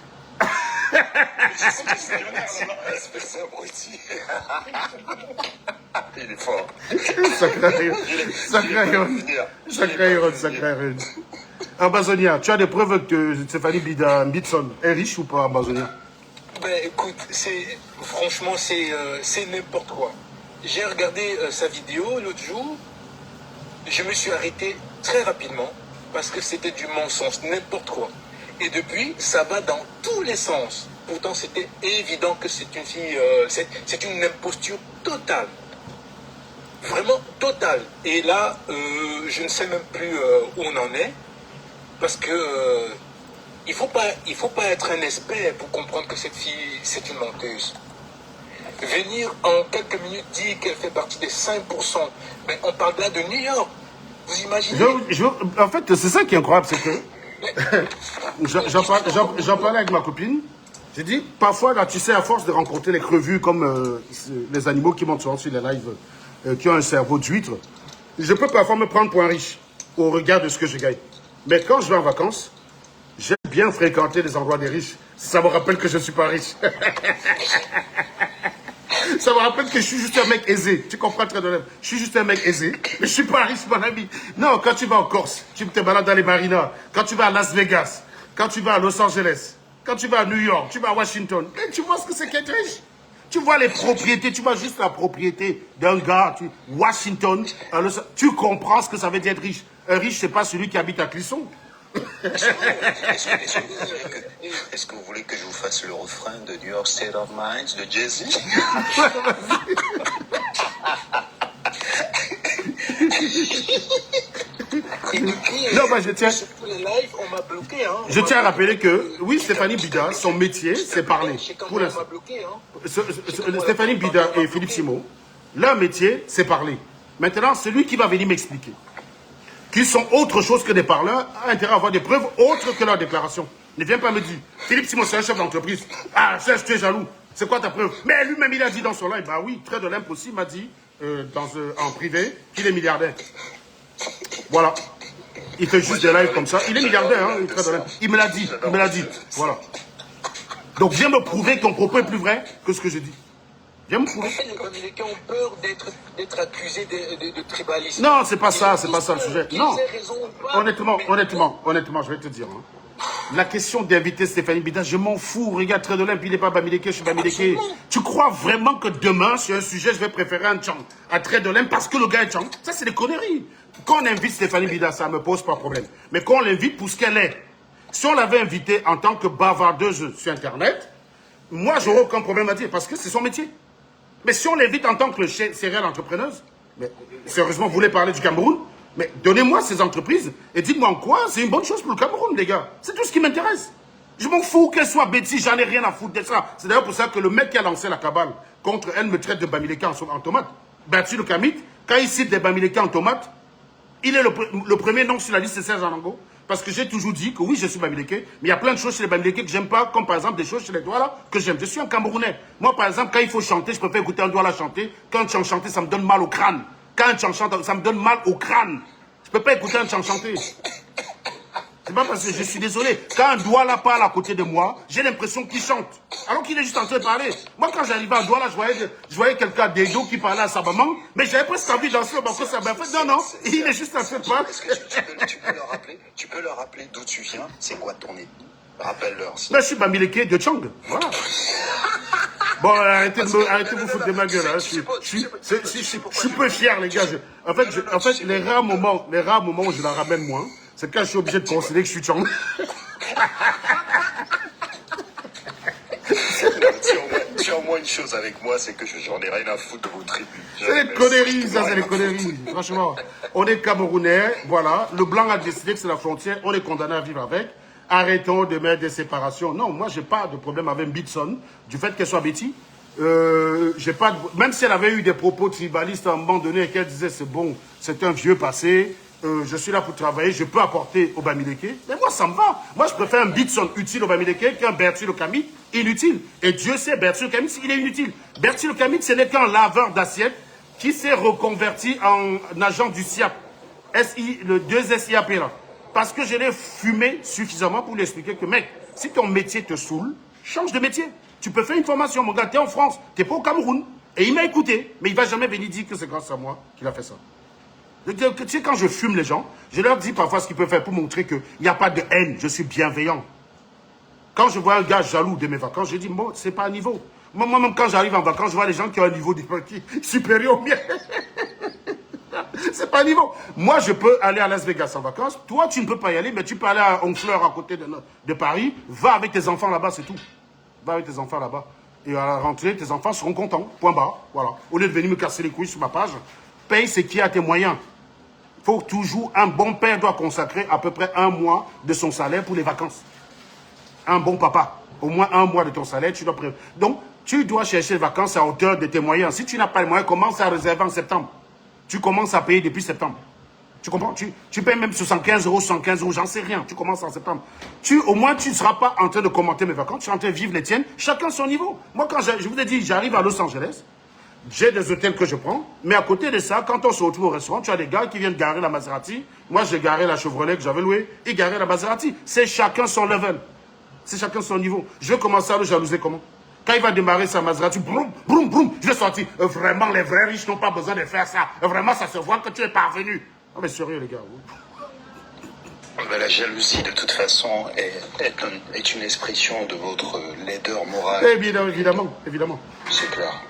Il est fort. Sacré Iron. Ambazonia, tu as des preuves que Stéphanie Bidson est riche ou pas, Ambazonia? Ben écoute, franchement c'est n'importe quoi. J'ai regardé sa vidéo l'autre jour, je me suis arrêté très rapidement parce que c'était du mensonge, n'importe quoi. Et depuis, ça va dans tous les sens. Pourtant, c'était évident que c'est une fille, c'est une imposture totale. Vraiment totale. Et là, je ne sais même plus où on en est. Parce que il faut pas être un expert pour comprendre que cette fille, c'est une menteuse. Venir en quelques minutes dire qu'elle fait partie des 5%, mais on parle là de New York. Vous imaginez? En fait, c'est ça qui est incroyable, c'est que j'en parlais avec ma copine. J'ai dit, parfois, là, tu sais, à force de rencontrer les crevus comme les animaux qui montent souvent sur les lives, qui ont un cerveau d'huître, je peux parfois me prendre pour un riche au regard de ce que je gagne. Mais quand je vais en vacances, j'aime bien fréquenter les endroits des riches. Ça me rappelle que je ne suis pas riche. Ça me rappelle que je suis juste un mec aisé. Tu comprends très bien. Je suis juste un mec aisé, mais je suis pas riche, mon ami. Non, quand tu vas en Corse, tu te balades dans les marinas. Quand tu vas à Las Vegas, quand tu vas à Los Angeles, quand tu vas à New York, tu vas à Washington, mais tu vois ce que c'est qu'être riche. Tu vois les propriétés, tu vois juste la propriété d'un gars, Washington, tu comprends ce que ça veut dire être riche. Un riche, c'est pas celui qui habite à Clisson. Est-ce que vous voulez que je vous fasse le refrain de New York State of Mind de Jay-Z? Non, bah, je tiens à rappeler que, oui, Stéphanie Bida, son métier, c'est parler. Pour Stéphanie Bida et Philippe Simon, leur métier, c'est parler. Maintenant, celui qui va venir m'expliquer qui sont autre chose que des parleurs, a intérêt à avoir des preuves autres que leur déclaration. Ne viens pas me dire, Philippe Simon, c'est un chef d'entreprise. Ah, Serge, tu es jaloux. C'est quoi ta preuve? Mais lui-même, il a dit dans son live, bah oui, Trait de Limp aussi m'a dit, en privé, qu'il est milliardaire. Voilà. Il fait juste des lives comme ça. Il est milliardaire, hein, Trait de Limp. Il me l'a dit, il me l'a dit. Voilà. Donc viens me prouver que ton propos est plus vrai que ce que j'ai dit. Viens me prouver. Les Bamileke ont peur d'être accusés de tribalisme. Non, c'est pas ça, c'est pas ça le sujet. Non. Honnêtement, Honnêtement, je vais te dire. Hein. La question d'inviter Stéphanie Bida, je m'en fous. Regarde, Trait de Limp, il n'est pas Bamileke, je suis Bamileke. Tu crois vraiment que demain, sur un sujet, je vais préférer un Tchang à Trait de Limp parce que le gars est Tchang? Ça, c'est des conneries. Quand on invite Stéphanie Bida, ça ne me pose pas de problème. Mais quand on l'invite pour ce qu'elle est, si on l'avait invitée en tant que bavardeuse sur Internet, moi, j'aurais aucun problème à dire parce que c'est son métier. Mais si on l'invite en tant que serial entrepreneuse, mais sérieusement, vous voulez parler du Cameroun? Mais donnez-moi ces entreprises et dites-moi en quoi c'est une bonne chose pour le Cameroun, les gars. C'est tout ce qui m'intéresse. Je m'en fous qu'elle soit bêtise, j'en ai rien à foutre de ça. C'est d'ailleurs pour ça que le mec qui a lancé la cabale contre elle me traite de Bamileke en tomate. Bertie le Kamit, quand il cite des Bamileke en tomate, il est le premier nom sur la liste de Serge Anango. Parce que j'ai toujours dit que oui, je suis Bamileke, mais il y a plein de choses chez les Bamileke que j'aime pas, comme par exemple des choses chez les Douala que j'aime. Je suis un Camerounais. Moi, par exemple, quand il faut chanter, je préfère écouter un Douala chanter. Quand un Tchang chanter, ça me donne mal au crâne. Quand un Tchang chante, ça me donne mal au crâne. Je peux pas écouter un Tchang chanter. C'est pas parce que je suis désolé. Quand un Douala parle à côté de moi, j'ai l'impression qu'il chante. Alors qu'il est juste en train de parler. Moi, quand j'arrivais à Douala, je voyais quelqu'un d'Edo qui parlait à sa maman, mais j'avais presque envie de danser au balcon. Non, il est juste en train de parler. Est-ce que tu peux leur rappeler d'où tu viens? C'est quoi ton ethnie? Rappelle-leur. Ben, je suis Bamileke de Tchang. Voilà. Bon, arrêtez de vous foutre de ma gueule. Hein. Je suis peu fier, les gars. En fait, les rares moments où je la ramène moins, c'est quand je suis obligé de considérer que je suis Tchang. Tu as au moins une chose avec moi, c'est que j'en ai rien à foutre de vos tribus. C'est des conneries, ça, c'est des conneries. Franchement, on est Camerounais, voilà. Le blanc a décidé que c'est la frontière, on est condamné à vivre avec. Arrêtons de mettre des séparations. Non, moi, j'ai pas de problème avec Bitson, du fait qu'elle soit Betty. J'ai pas de... Même si elle avait eu des propos tribalistes à un moment donné et qu'elle disait c'est bon, c'est un vieux passé, je suis là pour travailler, je peux apporter au Bamileke. Mais moi, ça me va. Moi, je préfère un Bitson utile au Bamileke qu'un Bertie le Kamit inutile. Et Dieu sait, Bertie le Kamit, il est inutile. Bertie le Kamit, ce n'est qu'un laveur d'assiettes qui s'est reconverti en agent du SIAP. Le 2SIAP là. Parce que je l'ai fumé suffisamment pour lui expliquer que, mec, si ton métier te saoule, change de métier. Tu peux faire une formation, mon gars, t'es en France, t'es pas au Cameroun. Et il m'a écouté, mais il va jamais venir dire que c'est grâce à moi qu'il a fait ça. Tu sais, quand je fume les gens, je leur dis parfois ce qu'ils peuvent faire pour montrer qu'il n'y a pas de haine, je suis bienveillant. Quand je vois un gars jaloux de mes vacances, je dis, bon, c'est pas un niveau. Moi-même, quand j'arrive en vacances, je vois les gens qui ont un niveau supérieur au mien. C'est pas un niveau. Moi, je peux aller à Las Vegas en vacances. Toi, tu ne peux pas y aller, mais tu peux aller à Honfleur à côté de Paris. Va avec tes enfants là-bas, c'est tout. Va avec tes enfants là-bas. Et à la rentrée, tes enfants seront contents. Point barre. Voilà. Au lieu de venir me casser les couilles sur ma page, paye ce qui est à tes moyens. Il faut toujours, un bon père doit consacrer à peu près 1 mois de son salaire pour les vacances. Un bon papa. Au moins 1 mois de ton salaire, tu dois prévoir. Donc, tu dois chercher les vacances à hauteur de tes moyens. Si tu n'as pas les moyens, commence à réserver en septembre. Tu commences à payer depuis septembre. Tu comprends? Tu payes même 75 €, j'en sais rien. Tu commences en septembre. Au moins, tu ne seras pas en train de commenter mes vacances. Tu es en train de vivre les tiennes. Chacun son niveau. Moi, quand je vous ai dit, j'arrive à Los Angeles, j'ai des hôtels que je prends. Mais à côté de ça, quand on se retrouve au restaurant, tu as des gars qui viennent garer la Maserati. Moi, j'ai garé la Chevrolet que j'avais louée. Ils garaient la Maserati. C'est chacun son level. C'est chacun son niveau. Je vais commencer à le jalouser comment? Quand il va démarrer sa Maserati, broum, broum, broum, je vais sortir. Vraiment, les vrais riches n'ont pas besoin de faire ça. Vraiment, ça se voit que tu es parvenu. Non, mais sérieux, les gars. Ben, la jalousie, de toute façon, est une expression de votre laideur morale. Évidemment. C'est clair.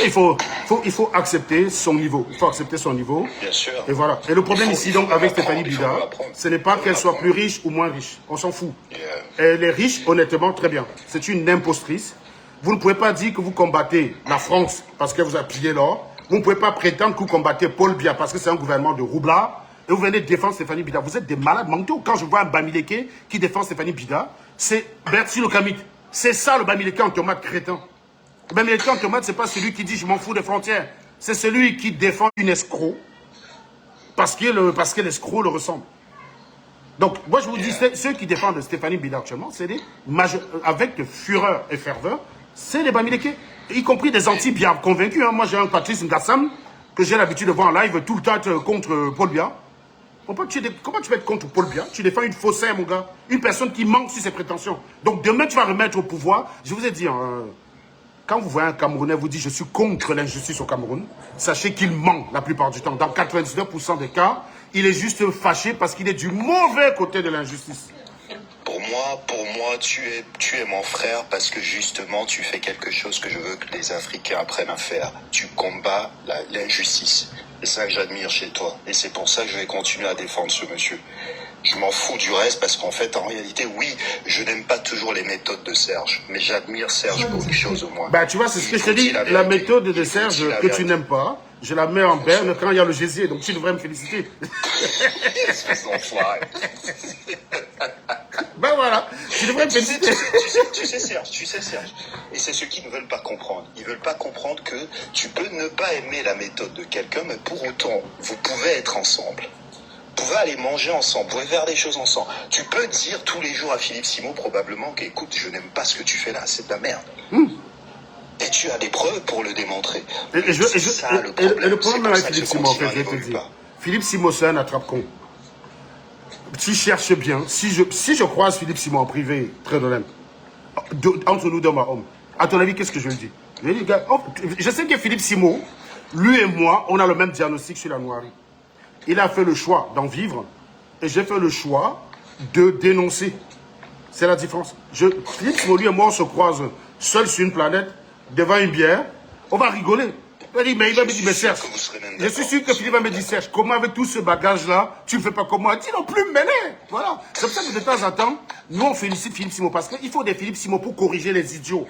Il faut accepter son niveau. Il faut accepter son niveau. Bien sûr. Et voilà. Et le problème ici, donc, avec Stéphanie Bida, ce n'est pas qu'elle soit plus riche ou moins riche. On s'en fout. Elle est riche, honnêtement, très bien. C'est une impostrice. Vous ne pouvez pas dire que vous combattez la France parce que vous avez pillé l'or. Vous ne pouvez pas prétendre que vous combattez Paul Biya parce que c'est un gouvernement de roublard. Et vous venez défendre Stéphanie Bida. Vous êtes des malades mentaux. Quand je vois un Bamileke qui défend Stéphanie Bida, c'est Bertie le Kamit. C'est ça le Bamileke en tomate crétin. Le Bamileke en tomate, c'est pas celui qui dit je m'en fous des frontières. C'est celui qui défend une escroc parce que l'escroc le ressemble. Donc, moi, je vous dis, ceux qui défendent Stéphanie Mbida actuellement, c'est des avec de fureur et ferveur, c'est les Bamileke, y compris des anti-Biya convaincus. Hein. Moi, j'ai un Patrice Ngassam que j'ai l'habitude de voir en live tout le temps contre Paul Biya. Comment tu peux être contre Paul Biya? Tu défends une faussaire, mon gars. Une personne qui manque sur ses prétentions. Donc, demain, tu vas remettre au pouvoir. Je vous ai dit, hein, quand vous voyez un Camerounais vous dit « je suis contre l'injustice au Cameroun », sachez qu'il ment la plupart du temps. Dans 99% des cas, il est juste fâché parce qu'il est du mauvais côté de l'injustice. Pour moi, tu es mon frère parce que justement, tu fais quelque chose que je veux que les Africains apprennent à faire. Tu combats l'injustice. C'est ça que j'admire chez toi. Et c'est pour ça que je vais continuer à défendre ce monsieur. Je m'en fous du reste parce qu'en fait, en réalité, oui, je n'aime pas toujours les méthodes de Serge. Mais j'admire Serge pour une chose au moins. Bah, tu vois, c'est ce que je te dis. La méthode de Serge que tu n'aimes pas, je la mets en berne quand il y a le gésier. Donc, tu devrais me féliciter. Ben voilà, tu devrais me féliciter. Tu sais Serge. Et c'est ceux qui ne veulent pas comprendre. Ils ne veulent pas comprendre que tu peux ne pas aimer la méthode de quelqu'un, mais pour autant, vous pouvez être ensemble. Vous pouvez aller manger ensemble, vous pouvez faire des choses ensemble. Tu peux dire tous les jours à Philippe Simon probablement qu'écoute, je n'aime pas ce que tu fais là, c'est de la merde. Et tu as des preuves pour le démontrer. Et le problème avec Philippe Simon, en fait, je vais te dire. Philippe Simon, c'est un attrape-con. Tu cherches bien. Si je croise Philippe Simon en privé, très honnête, entre nous d'homme à homme, à ton avis, qu'est-ce que je lui dis? Je lui dis, gars, je sais que Philippe Simon, lui et moi, on a le même diagnostic sur la noirie. Il a fait le choix d'en vivre et j'ai fait le choix de dénoncer. C'est la différence. Philippe Simon, lui et moi, on se croise seul sur une planète, devant une bière, on va rigoler. Mais il va me dire, mais Serge, je suis sûr que Philippe va me dire, Serge, comment avec tout ce bagage-là, tu ne fais pas comme moi? Dis non plus me mêler. Voilà. C'est pour ça que de temps en temps, nous on félicite Philippe Simon parce qu'il faut des Philippe Simon pour corriger les idiots.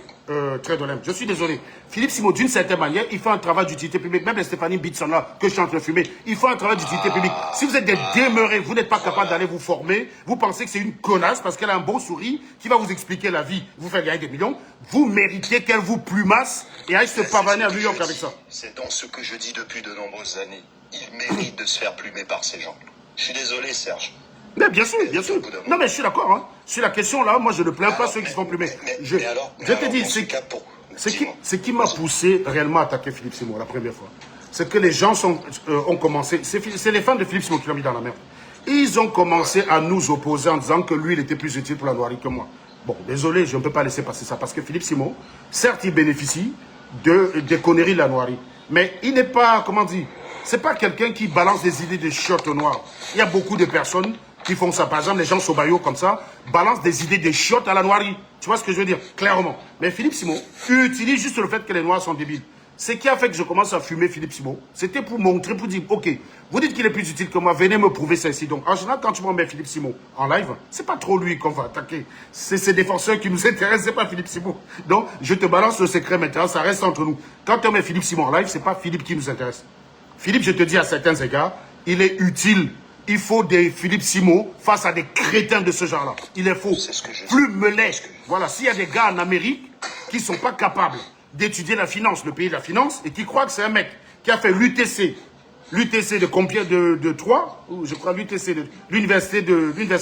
Très d'olème. Je suis désolé. Philippe Simon, d'une certaine manière, il fait un travail d'utilité publique. Même les Stéphanie Bitson là, que je suis en train de fumer, il fait un travail d'utilité publique. Si vous êtes des demeurés, vous n'êtes pas capable d'aller vous former, vous pensez que c'est une connasse parce qu'elle a un beau sourire qui va vous expliquer la vie, vous faire gagner des millions, vous méritez qu'elle vous plumasse et aille se pavaner à New York avec ça. C'est dans ce que je dis depuis de nombreuses années. Il mérite de se faire plumer par ces gens. Je suis désolé, Serge. Mais bien sûr, bien sûr. Non, mais je suis d'accord. Hein. Sur la question là, moi je ne plains pas ceux qui se font plumer. Je te dis, ce qui m'a poussé réellement à attaquer Philippe Simon la première fois, c'est que les gens ont commencé, c'est les fans de Philippe Simon qui l'ont mis dans la merde. Ils ont commencé à nous opposer en disant que lui, il était plus utile pour la noirie que moi. Bon, désolé, je ne peux pas laisser passer ça parce que Philippe Simon, certes, il bénéficie des conneries de la noirie, mais il n'est pas, comment dire, c'est pas quelqu'un qui balance des idées de chiottes au noir. Il y a beaucoup de personnes qui font ça. Par exemple, les gens Sobayo comme ça balancent des idées de chiottes à la noirie. Tu vois ce que je veux dire? Clairement. Mais Philippe Simon utilise juste le fait que les noirs sont débiles. Ce qui a fait que je commence à fumer Philippe Simon, c'était pour montrer, pour dire, ok, vous dites qu'il est plus utile que moi, venez me prouver ça ici. Donc, en général, quand tu m'en mets Philippe Simon en live, c'est pas trop lui qu'on va attaquer. C'est ses défenseurs qui nous intéressent, c'est pas Philippe Simon. Donc, je te balance le secret maintenant, ça reste entre nous. Quand on met Philippe Simon en live, c'est pas Philippe qui nous intéresse. Philippe, je te dis à certains égards, il est utile. Il faut des Philippe Simon face à des crétins de ce genre-là. Il est faux. Plus me l'est. Voilà, s'il y a des gars en Amérique qui ne sont pas capables d'étudier la finance, le pays de la finance, et qui croient que c'est un mec qui a fait l'UTC de combien de 3, ou je crois l'UTC de l'université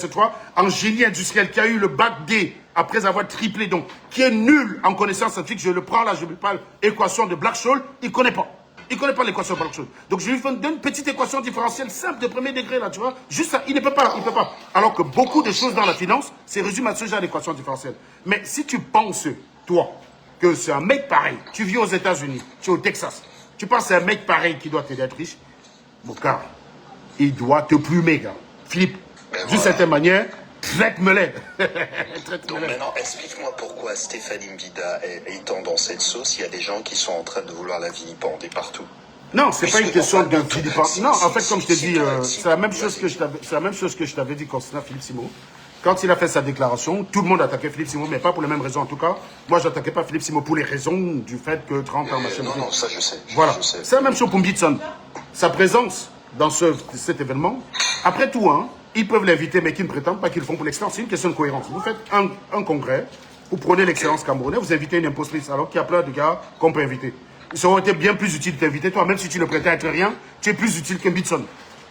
3, en génie industriel, qui a eu le bac D après avoir triplé, donc qui est nul en connaissance scientifique, je le prends là, je lui parle équation de Black-Scholes, il ne connaît pas. Il ne connaît pas l'équation Black-Scholes. Donc je lui donne une petite équation différentielle simple de premier degré là, tu vois. Juste ça, il ne peut pas, il ne peut pas. Alors que beaucoup de choses dans la finance, c'est résumé à ce genre d'équation différentielle. Mais si tu penses, toi, que c'est un mec pareil, tu vis aux États-Unis, tu es au Texas, tu penses que c'est un mec pareil qui doit t'aider à être riche, mon gars, il doit te plumer, gars. Philippe, d'une certaine manière, traite-me-les. Donc maintenant, explique-moi pourquoi Stéphanie Mbida étant dans cette sauce, il y a des gens qui sont en train de vouloir la vilipender partout. Non, c'est pas une question de vilipender. Non, en fait, comme je t'ai dit, c'est la même chose que je t'avais dit concernant Philippe Simon. Quand il a fait sa déclaration, tout le monde attaquait Philippe Simon, mais pas pour les mêmes raisons en tout cas. Moi, je n'attaquais pas Philippe Simon pour les raisons du fait que 30 ans, machin. Non, ça je sais. Voilà. C'est la même chose pour Mbitson. Sa présence dans cet événement, après tout, hein, ils peuvent l'inviter, mais qu'ils ne prétendent pas qu'ils le font pour l'excellence. C'est une question de cohérence. Vous faites un congrès, vous prenez l'excellence camerounaise, vous invitez une impostrice, alors qu'il y a plein de gars qu'on peut inviter. Ils auraient été bien plus utiles de t'inviter, toi, même si tu ne prétends être rien, tu es plus utile qu'un Mbitson.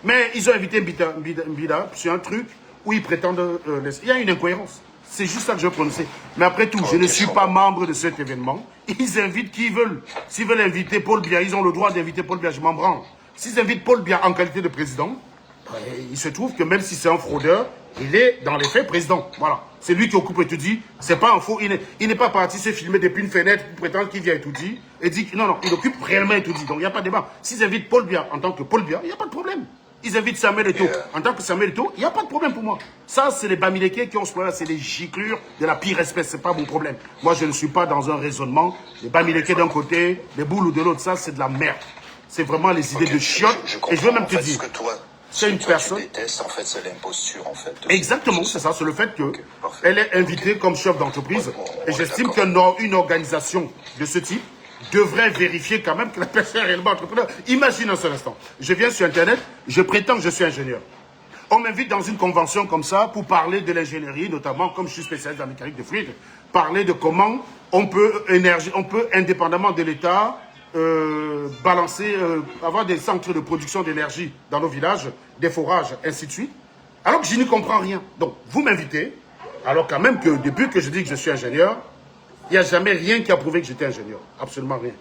Mais ils ont invité Mbida sur un truc où ils prétendent... il y a une incohérence. C'est juste ça que je veux prononcer. Mais après tout, je ne suis pas membre de cet événement. Ils invitent qui ils veulent. S'ils veulent inviter Paul Biya, ils ont le droit d'inviter Paul Biya, je m'en branle. S'ils invitent Paul Biya en qualité de président, il se trouve que même si c'est un fraudeur, il est dans les faits président. Voilà. C'est lui qui occupe Etoudi. C'est pas un faux. Il n'est pas parti se filmer depuis une fenêtre pour prétendre qu'il vient Etoudi et dit que non, il occupe réellement Etoudi. Donc il n'y a pas de débat. S'ils invitent Paul Biya en tant que Paul Biya, il n'y a pas de problème. Ils invitent Samuel Eto'o en tant que Samuel Eto'o, il n'y a pas de problème pour moi. Ça, c'est les Bamileke qui ont ce problème, c'est les giclures de la pire espèce, c'est pas mon problème. Moi, je ne suis pas dans un raisonnement. Les Bamileke d'un côté, les boules de l'autre, ça, c'est de la merde. C'est vraiment les idées de chiottes. Et je veux même te dire, c'est une personne... Tu détestes, en fait, c'est l'imposture, en fait. Exactement, c'est ça, c'est le fait qu'elle est invitée comme chef d'entreprise. Et j'estime qu'une organisation de ce type devrait vérifier quand même que la personne est réellement entrepreneur. Imagine un seul instant. Je viens sur Internet, je prétends que je suis ingénieur. On m'invite dans une convention comme ça pour parler de l'ingénierie, notamment comme je suis spécialiste en mécanique de fluide, parler de comment on peut, indépendamment de l'État, balancer, avoir des centres de production d'énergie dans nos villages, des forages, ainsi de suite. Alors que je n'y comprends rien. Donc, vous m'invitez, alors quand même que depuis que je dis que je suis ingénieur, il n'y a jamais rien qui a prouvé que j'étais ingénieur. Absolument rien.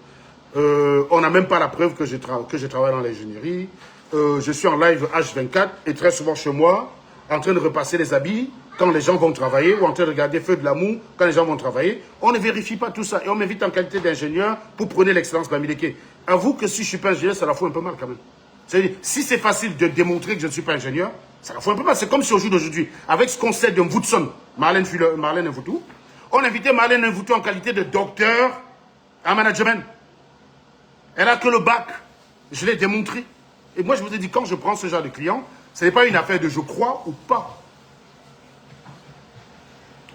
On n'a même pas la preuve que je travaille dans l'ingénierie. Je suis en live H24 et très souvent chez moi, en train de repasser les habits quand les gens vont travailler ou en train de regarder Feu de l'amour quand les gens vont travailler. On ne vérifie pas tout ça et on m'invite en qualité d'ingénieur pour prôner l'excellence Bamileke. Avoue que si je ne suis pas ingénieur, ça la fout un peu mal quand même. C'est-à-dire, si c'est facile de démontrer que je ne suis pas ingénieur, ça la fout un peu mal. C'est comme si au jour d'aujourd'hui, avec ce qu'on sait de Mvutson, Marlène Mvoutou, on invitait Marlène Mvoutou en qualité de docteur en management. Elle n'a que le bac. Je l'ai démontré. Et moi, je vous ai dit, quand je prends ce genre de client, ce n'est pas une affaire de je crois ou pas.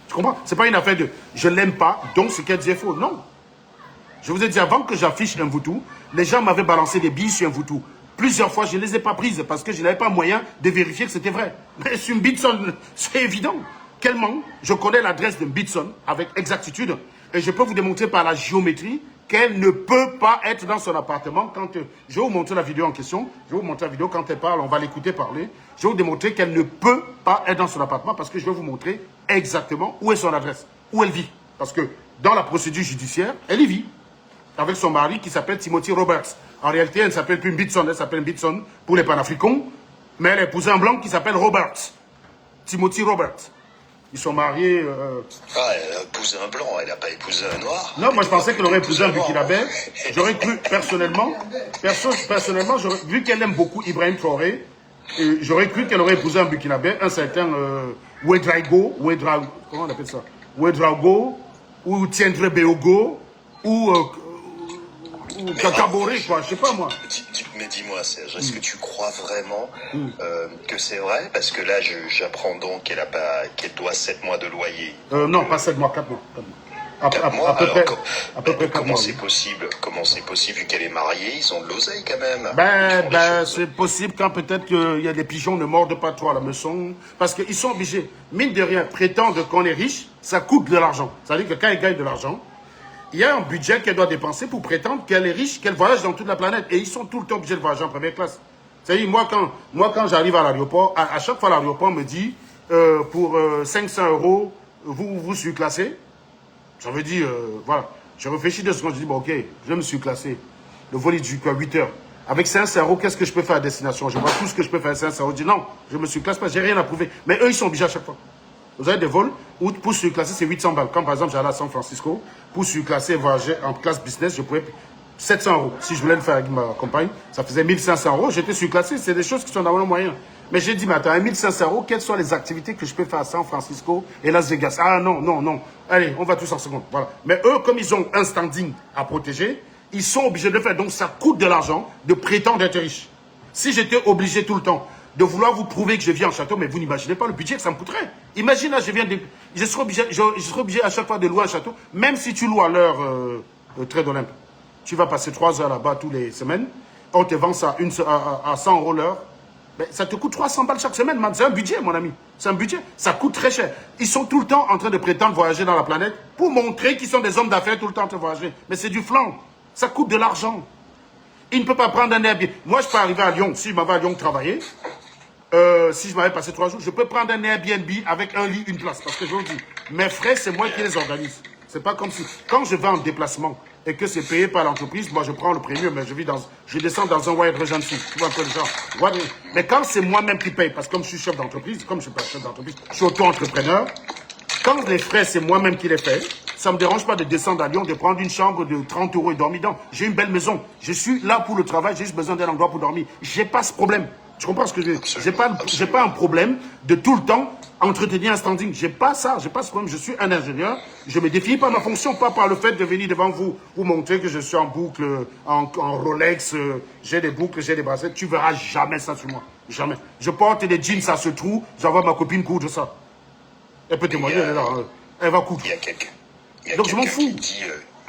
Tu comprends? Ce n'est pas une affaire de je l'aime pas, donc ce qu'elle dit est faux. Non. Je vous ai dit, avant que j'affiche un Mvoutou, les gens m'avaient balancé des billes sur un Mvoutou. Plusieurs fois, je ne les ai pas prises parce que je n'avais pas moyen de vérifier que c'était vrai. Mais sur une Bitson, c'est évident. Quellement, je connais l'adresse de Bitson avec exactitude et je peux vous démontrer par la géométrie qu'elle ne peut pas être dans son appartement quand... je vais vous montrer la vidéo en question, je vais vous montrer la vidéo quand elle parle, on va l'écouter parler. Je vais vous démontrer qu'elle ne peut pas être dans son appartement parce que je vais vous montrer exactement où est son adresse, où elle vit. Parce que dans la procédure judiciaire, elle y vit avec son mari qui s'appelle Timothy Roberts. En réalité, elle ne s'appelle plus Mbitson, elle s'appelle Mbitson pour les panafricains, mais elle a épousé un blanc qui s'appelle Roberts, Timothy Roberts. Ils sont mariés... Ah, elle a épousé un blanc, elle n'a pas épousé un noir. Non, moi je pensais qu'elle aurait épousé un burkinabé. J'aurais cru, personnellement, vu qu'elle aime beaucoup Ibrahim Traoré, j'aurais cru qu'elle aurait épousé un burkinabé, un certain Ouedraogo, comment on appelle ça? Ouedraogo, ou Tiendre Beogo, ou Kakaboré, quoi, je sais pas moi. Mais dis-moi, Serge, est-ce que tu crois vraiment que c'est vrai? Parce que là, j'apprends donc qu'elle doit 7 mois de loyer. Non, pas 7 mois, 4 mois. 4 mois. À peu près 4 comment mois. c'est possible? Comment c'est possible vu qu'elle est mariée? Ils ont de l'oseille quand même. C'est possible quand peut-être qu'il y a des pigeons ne mordent pas trop à la maison. Parce qu'ils sont obligés, mine de rien, prétendre qu'on est riche, ça coûte de l'argent. C'est-à-dire que quand ils gagnent de l'argent, il y a un budget qu'elle doit dépenser pour prétendre qu'elle est riche, qu'elle voyage dans toute la planète. Et ils sont tout le temps obligés de voyager en première classe. C'est-à-dire, moi, quand j'arrive à l'aéroport, à chaque fois, l'aéroport me dit, pour 500 €, vous surclassez. Ça veut dire, voilà. Je réfléchis 2 secondes, je dis, bon, ok, je me suis classé. Le vol est du à 8 heures. Avec 500 €, qu'est-ce que je peux faire à destination? Je vois tout ce que je peux faire à 500 €. Je dis, non, je me suis classé parce que j'ai rien à prouver. Mais eux, ils sont obligés à chaque fois. Vous avez des vols où pour surclasser, c'est 800 balles. Quand par exemple, j'allais à San Francisco, pour surclasser et voyager en classe business, je pouvais 700 €. Si je voulais le faire avec ma compagne, ça faisait 1500 €. J'étais surclassé. C'est des choses qui sont dans le moyen. Mais j'ai dit, mais attends, à 1500 €, quelles sont les activités que je peux faire à San Francisco et Las Vegas? Ah non, non, non. Allez, on va tous en seconde. Voilà. Mais eux, comme ils ont un standing à protéger, ils sont obligés de le faire. Donc ça coûte de l'argent de prétendre être riche. Si j'étais obligé tout le temps de vouloir vous prouver que je vis en château, mais vous n'imaginez pas le budget que ça me coûterait. Imagine, là, je serais obligé à chaque fois de louer un château, même si tu loues à l'heure Trade d'Olympe. Tu vas passer 3 heures là-bas toutes les semaines, on te vend ça à 100 € l'heure, mais ça te coûte 300 balles chaque semaine, man. C'est un budget, mon ami. C'est un budget. Ça coûte très cher. Ils sont tout le temps en train de prétendre voyager dans la planète pour montrer qu'ils sont des hommes d'affaires tout le temps en train de voyager. Mais c'est du flanc. Ça coûte de l'argent. Il ne peut pas prendre un Airbnb. Moi, je peux arriver à Lyon. Si je m'en vais à Lyon travailler, si je m'avais passé 3 jours, je peux prendre un Airbnb avec un lit, une place. Parce que je vous dis, mes frais, c'est moi qui les organise. C'est pas comme si... Quand je vais en déplacement et que c'est payé par l'entreprise, moi, je prends le premium, mais je descends dans un White Regency. Tu vois un peu le genre. Mais quand c'est moi-même qui paye, parce que comme je suis chef d'entreprise, comme je ne suis pas chef d'entreprise, je suis auto-entrepreneur, quand les frais, c'est moi-même qui les fais, ça ne me dérange pas de descendre à Lyon, de prendre une chambre de 30 € et dormir dedans. J'ai une belle maison. Je suis là pour le travail, j'ai juste besoin d'un endroit pour dormir. Je n'ai pas ce problème. Tu comprends ce que je veux dire? Je n'ai pas un problème de tout le temps entretenir un standing. Je n'ai pas ça, j'ai pas ce problème. Je suis un ingénieur. Je me définis par ma fonction, pas par le fait de venir devant vous montrer que je suis en boucle, en Rolex, j'ai des boucles, j'ai des bracelets. Tu verras jamais ça sur moi. Jamais. Je porte des jeans à ce trou, j'envoie ma copine coudre ça. Elle peut témoigner, elle est là. Elle va coudre. Donc je m'en fous.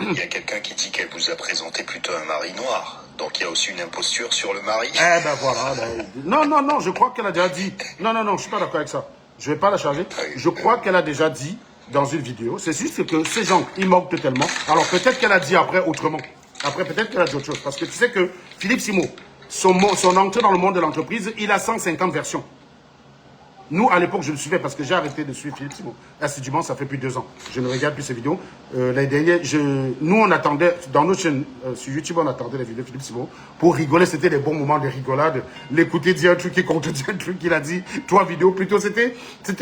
Il y a quelqu'un qui dit qu'elle vous a présenté plutôt un mari noir. Donc il y a aussi une imposture sur le mari. Eh ben voilà. Non, je crois qu'elle a déjà dit. Non, je suis pas d'accord avec ça. Je vais pas la charger. Je crois qu'elle a déjà dit dans une vidéo. C'est juste que ces gens, ils manquent tellement. Alors peut-être qu'elle a dit après autrement. Après peut-être qu'elle a dit autre chose. Parce que tu sais que Philippe Simo, son entrée dans le monde de l'entreprise, il a 150 versions. Nous, à l'époque, je le suivais parce que j'ai arrêté de suivre Philippe Simo. Assidûment, ça fait plus de 2 ans. Je ne regarde plus ses vidéos. L'année dernière, nous, on attendait, dans nos chaînes sur YouTube, on attendait les vidéos de Philippe Simo pour rigoler. C'était des bons moments de rigolade. L'écouter dire un truc qui contredit un truc qu'il a dit. 3 vidéos plutôt. C'était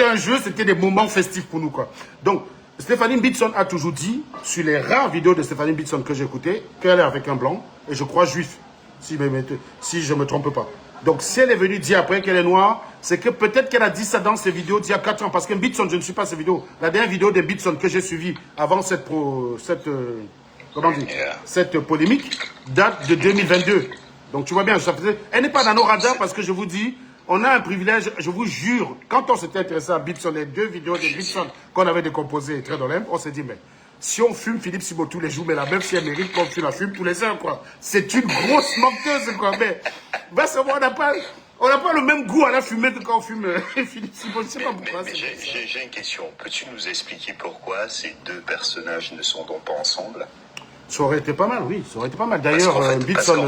un jeu, c'était des moments festifs pour nous, quoi. Donc, Stéphanie Mbitson a toujours dit, sur les rares vidéos de Stéphanie Mbitson que j'ai écoutées, qu'elle est avec un blanc, et je crois juif, si je ne me trompe pas. Donc, si elle est venue dire après qu'elle est noire, c'est que peut-être qu'elle a dit ça dans ses vidéos d'il y a 4 ans. Parce que Mbitson, je ne suis pas ses vidéos. La dernière vidéo de Mbitson que j'ai suivie avant cette polémique date de 2022. Donc, tu vois bien, elle n'est pas dans nos radars parce que je vous dis, on a un privilège, je vous jure, quand on s'était intéressé à Mbitson, les 2 vidéos de Mbitson qu'on avait décomposées très dans on s'est dit, mais si on fume Philippe Simo tous les jours, mais la meuf, si elle mérite qu'on la fume tous les heures, quoi. C'est une grosse menteuse, quoi. Mais, on n'a pas le même goût à la fumée que quand on fume Philippe Simo. Je sais pas pourquoi. Mais j'ai une question. Peux-tu nous expliquer pourquoi ces 2 personnages ne sont donc pas ensemble? Ça aurait été pas mal, oui. Ça aurait été pas mal. D'ailleurs, Mbitson... Non,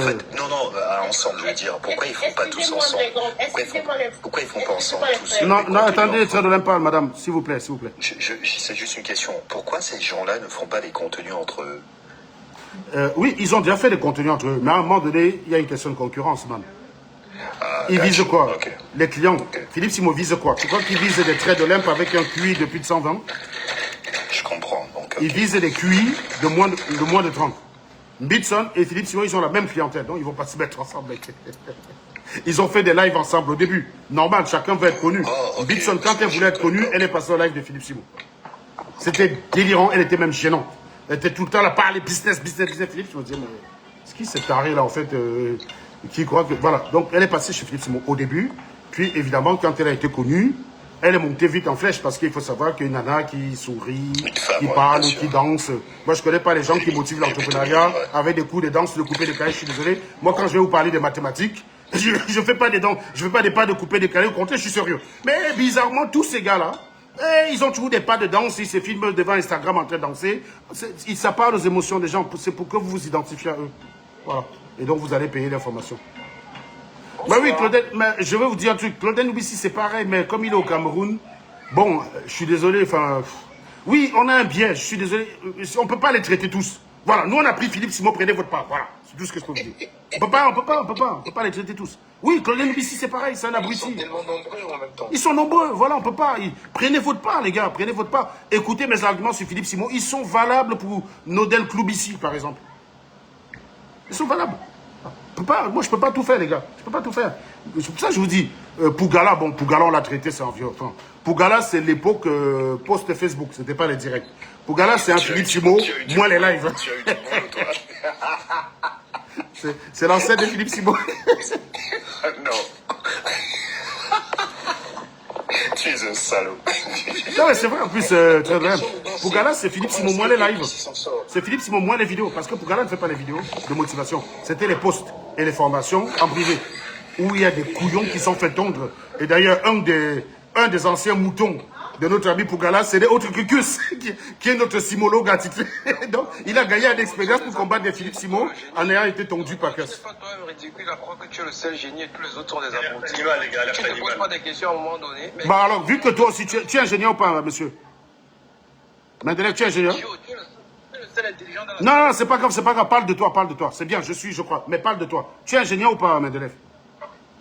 ensemble, je veux dire. Pourquoi ils font pas tous ensemble? Pourquoi ils font pas ensemble tous? Non, attendez, très de l'impasse, madame. S'il vous plaît. C'est juste une question. Pourquoi ces gens-là ne font pas des contenus entre eux? Oui, ils ont déjà fait des contenus entre eux. Mais à un moment donné, il y a une question de concurrence, man. Ils visent quoi? Les clients. Philippe Simo vise quoi? Tu crois qu'ils visent des traits de limpe avec un QI de plus de 120? Je comprends. Donc, Ils visent des QI de moins de 30. Mbitson et Philippe Simo, ils ont la même clientèle. Donc, ils ne vont pas se mettre ensemble. Ils ont fait des lives ensemble au début. Normal, chacun veut être connu. Mbitson, quand elle voulait être connue, elle est passée au live de Philippe Simo. C'était délirant. Elle était même gênante. Elle était tout le temps là, parler business. Philippe Simo disait, mais c'est qui cette taré là, en fait, qui croit que... Voilà. Donc, elle est passée chez Philippe Simo au début. Puis, évidemment, quand elle a été connue, elle est montée vite en flèche parce qu'il faut savoir qu'une nana qui sourit, qui parle, qui danse. Moi, je ne connais pas les gens qui motivent l'entrepreneuriat avec des coups de danse, de couper des cahiers. Je suis désolé. Moi, quand je vais vous parler de mathématiques, je ne fais pas des danses, je ne fais pas des pas de couper des cahiers. Au contraire, je suis sérieux. Mais bizarrement, tous ces gars-là, ils ont toujours des pas de danse. Ils se filment devant Instagram en train de danser. Ça parle aux émotions des gens. C'est pour que vous vous identifiez à eux. Voilà. Et donc, vous allez payer l'information. Bah oui, Claudel, mais je vais vous dire un truc. Claudel Nubissi, c'est pareil, mais comme il est au Cameroun, bon, je suis désolé, enfin... Oui, on a un biais, je suis désolé. On ne peut pas les traiter tous. Voilà, nous on a pris Philippe Simo, prenez votre part. Voilà, c'est tout ce que je peux vous dire. On peut pas les traiter tous. Oui, Claudel Nubissi, c'est pareil, c'est un abruti. Ils sont tellement nombreux en même temps. Ils sont nombreux, voilà, on peut pas. Prenez votre part, les gars, prenez votre part. Écoutez mes arguments sur Philippe Simo, ils sont valables pour Nodel Kloubissi, par exemple. Ils sont valables. Moi, je ne peux pas tout faire, les gars. Je ne peux pas tout faire. C'est pour ça que je vous dis, Pougala, bon, Pougala, on l'a traité, c'est un vieux. Enfin, Pougala, c'est l'époque post-Facebook, ce n'était pas les directs. Pougala, c'est un Philippe Simo, moins les lives. C'est l'ancêtre de Philippe Simo. Non. Tu es un salaud. Non, mais c'est vrai, en plus, très bien. Pougala, c'est Philippe Simo, moins les lives. C'est Philippe Simo, moins les vidéos. Parce que Pougala ne fait pas les vidéos de motivation. C'était les posts et les formations en privé. Où il y a des couillons qui sont fait tondre. Et d'ailleurs, un un des anciens moutons de notre ami Pougala, c'est autre que Kus, qui est notre simologue attitré. Donc, il a gagné une expérience pour combattre des Philippe Simo en ayant été tondu par Kus. C'est pas toi-même ridicule à croire que tu es le seul génie et tous les autres sont des abrutis. Animal, les gars, Tu ne te poses pas des questions à un moment donné. Mais... Bah alors, vu que toi aussi, tu es ingénieur ou pas, monsieur? Mendelef, tu es ingénieur? Tu es le seul intelligent dans la... Non, c'est pas grave, parle de toi. C'est bien, je crois, mais parle de toi. Tu es ingénieur ou pas, Mendelef?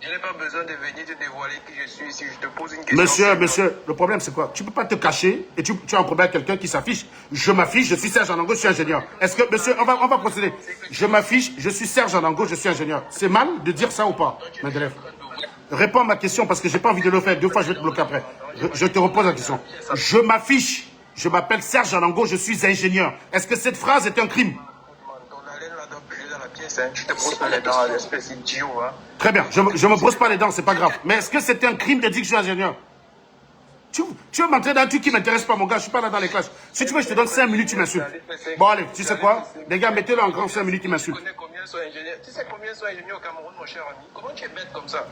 Je n'ai pas besoin de venir te dévoiler qui je suis si je te pose une question. Monsieur, le problème c'est quoi? Tu peux pas te cacher et tu as un problème avec quelqu'un qui s'affiche. Je m'affiche, je suis Serge Anango, je suis ingénieur. Est-ce que, monsieur, on va procéder. Je m'affiche, je suis Serge Anango, je suis ingénieur. C'est mal de dire ça ou pas, Mendelef? Réponds à ma question parce que j'ai pas envie de le faire. 2 fois, je vais te bloquer après. Je te repose la question. Je m'affiche, je m'appelle Serge Anango, je suis ingénieur. Est-ce que cette phrase est un crime? Tu te brosses pas les dents, l'espèce d'idiot, hein. Très bien, je me brosse pas les dents, c'est pas grave. Mais est-ce que c'est un crime de dire que je suis ingénieur? Tu veux m'entrer dans un truc qui m'intéresse pas, mon gars, je suis pas là dans les classes. Si tu veux, je te donne 5 minutes, tu m'insultes. Bon, allez, tu sais quoi? Les gars, mettez-le en grand 5 minutes, tu m'insultes. Tu sais combien sont ingénieurs au Cameroun, mon cher ami? Comment tu es bête comme ça?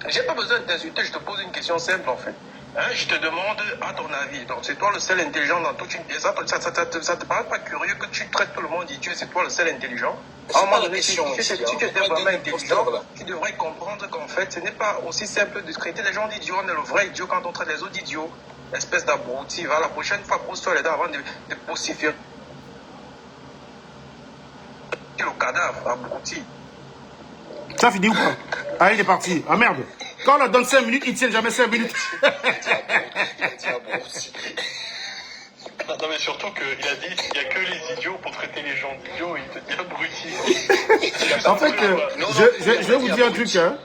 J'ai pas besoin de t'insulter, je te pose une question simple, en fait. Hein, je te demande à ton avis. Donc, c'est toi le seul intelligent dans toute une pièce. Ça te paraît pas curieux que tu traites tout le monde d'idiot, c'est toi le seul intelligent? À un moment donné, si tu étais vraiment intelligent, tu devrais comprendre qu'en fait, ce n'est pas aussi simple de traiter les gens d'idiots. On est le vrai idiot quand on traite les autres d'idiots. Espèce d'abruti. Va la prochaine fois, pose-toi les dents avant de vociférer. Le cadavre, abruti. Ça finit ou pas? Ah, il est parti. Ah merde. Quand on leur donne 5 minutes, ils tiennent jamais 5 minutes. Non mais surtout qu'il a dit qu'il n'y a que les idiots pour traiter les gens d'idiots, il te dit abruti. En fait, je vais vous dire un truc, hein.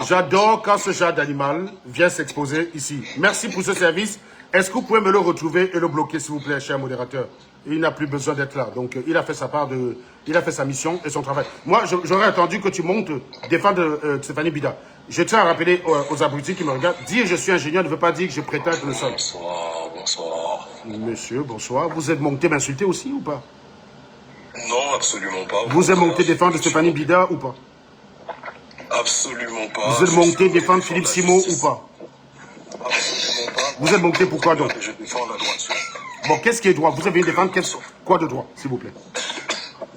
J'adore quand ce genre d'animal vient s'exposer ici. Merci pour ce service. Est-ce que vous pouvez me le retrouver et le bloquer, s'il vous plaît, cher modérateur? Il n'a plus besoin d'être là. Donc, il a fait sa part de... Il a fait sa mission et son travail. Moi, j'aurais attendu que tu montes défendre Stéphanie Bida. Je tiens à rappeler aux abrutis qui me regardent, dire je suis ingénieur ne veut pas dire que je prétends être le seul. Bonsoir. Monsieur, bonsoir. Vous êtes monté m'insulter aussi ou pas? Non, absolument pas. Vous êtes monté défendre Stéphanie Bida ou pas? Absolument pas. Vous êtes monté défendre Philippe Simo ou pas? Absolument pas. Vous êtes monté pourquoi donc? Je défends la droiture. Bon, qu'est-ce qui est droit? Vous avez une défendre quoi de droit, s'il vous plaît?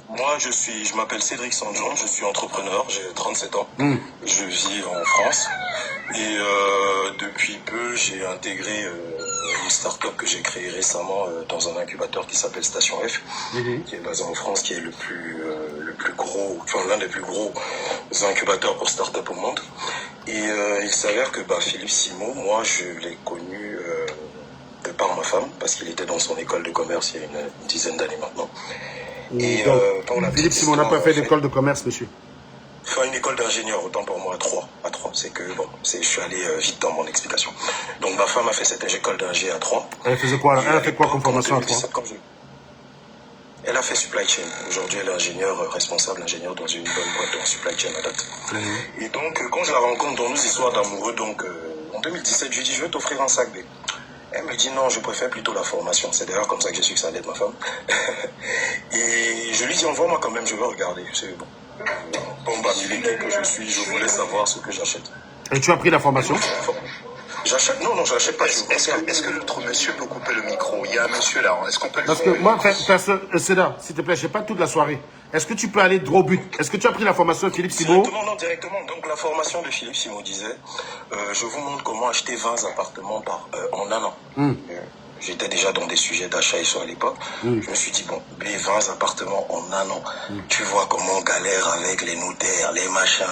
Moi, je m'appelle Cédric Sanjon, je suis entrepreneur, j'ai 37 ans. Je vis en France. Et depuis peu, j'ai intégré une start-up que j'ai créée récemment dans un incubateur qui s'appelle Station F, qui est basé en France, qui est le plus gros, enfin l'un des plus gros incubateurs pour start-up au monde. Et il s'avère que Philippe Simo, moi, je l'ai connu de par ma femme, parce qu'il était dans son école de commerce il y a une dizaine d'années maintenant. Et Philippe Simo n'a pas fait d'école de commerce, monsieur. Enfin, une école d'ingénieur, autant pour moi, à 3. C'est que, bon, je suis allé vite dans mon explication. Donc, ma femme a fait cette école d'ingé à 3. Elle faisait quoi? Elle a fait quoi comme formation à 3? Elle a fait supply chain. Aujourd'hui, elle est ingénieure, responsable ingénieure dans une bonne boîte en supply chain à date. Et donc, quand je la rencontre dans nos histoires d'amoureux, donc, en 2017, je lui dis, je vais t'offrir un sac B. Elle me dit non, je préfère plutôt la formation. C'est d'ailleurs comme ça que j'ai su que ça allait être ma femme. Et je lui dis envoie-moi quand même, je veux regarder. C'est bon. Bon, militaire que je suis, je voulais savoir ce que j'achète. Et tu as pris la formation? J'achète? Non, j'achète pas. Est-ce que l'autre monsieur peut couper le micro? Il y a un monsieur là, est-ce qu'on peut le... Parce que moi, Cédar, s'il te plaît, j'ai pas toute la soirée. Est-ce que tu peux aller droit au but? Est-ce que tu as pris la formation de Philippe Simo? Directement. Donc la formation de Philippe Simo disait, je vous montre comment acheter 20 appartements en un an. J'étais déjà dans des sujets d'achat à l'époque. Je me suis dit, bon, les 20 appartements en un an, tu vois comment on galère avec les notaires, les machins,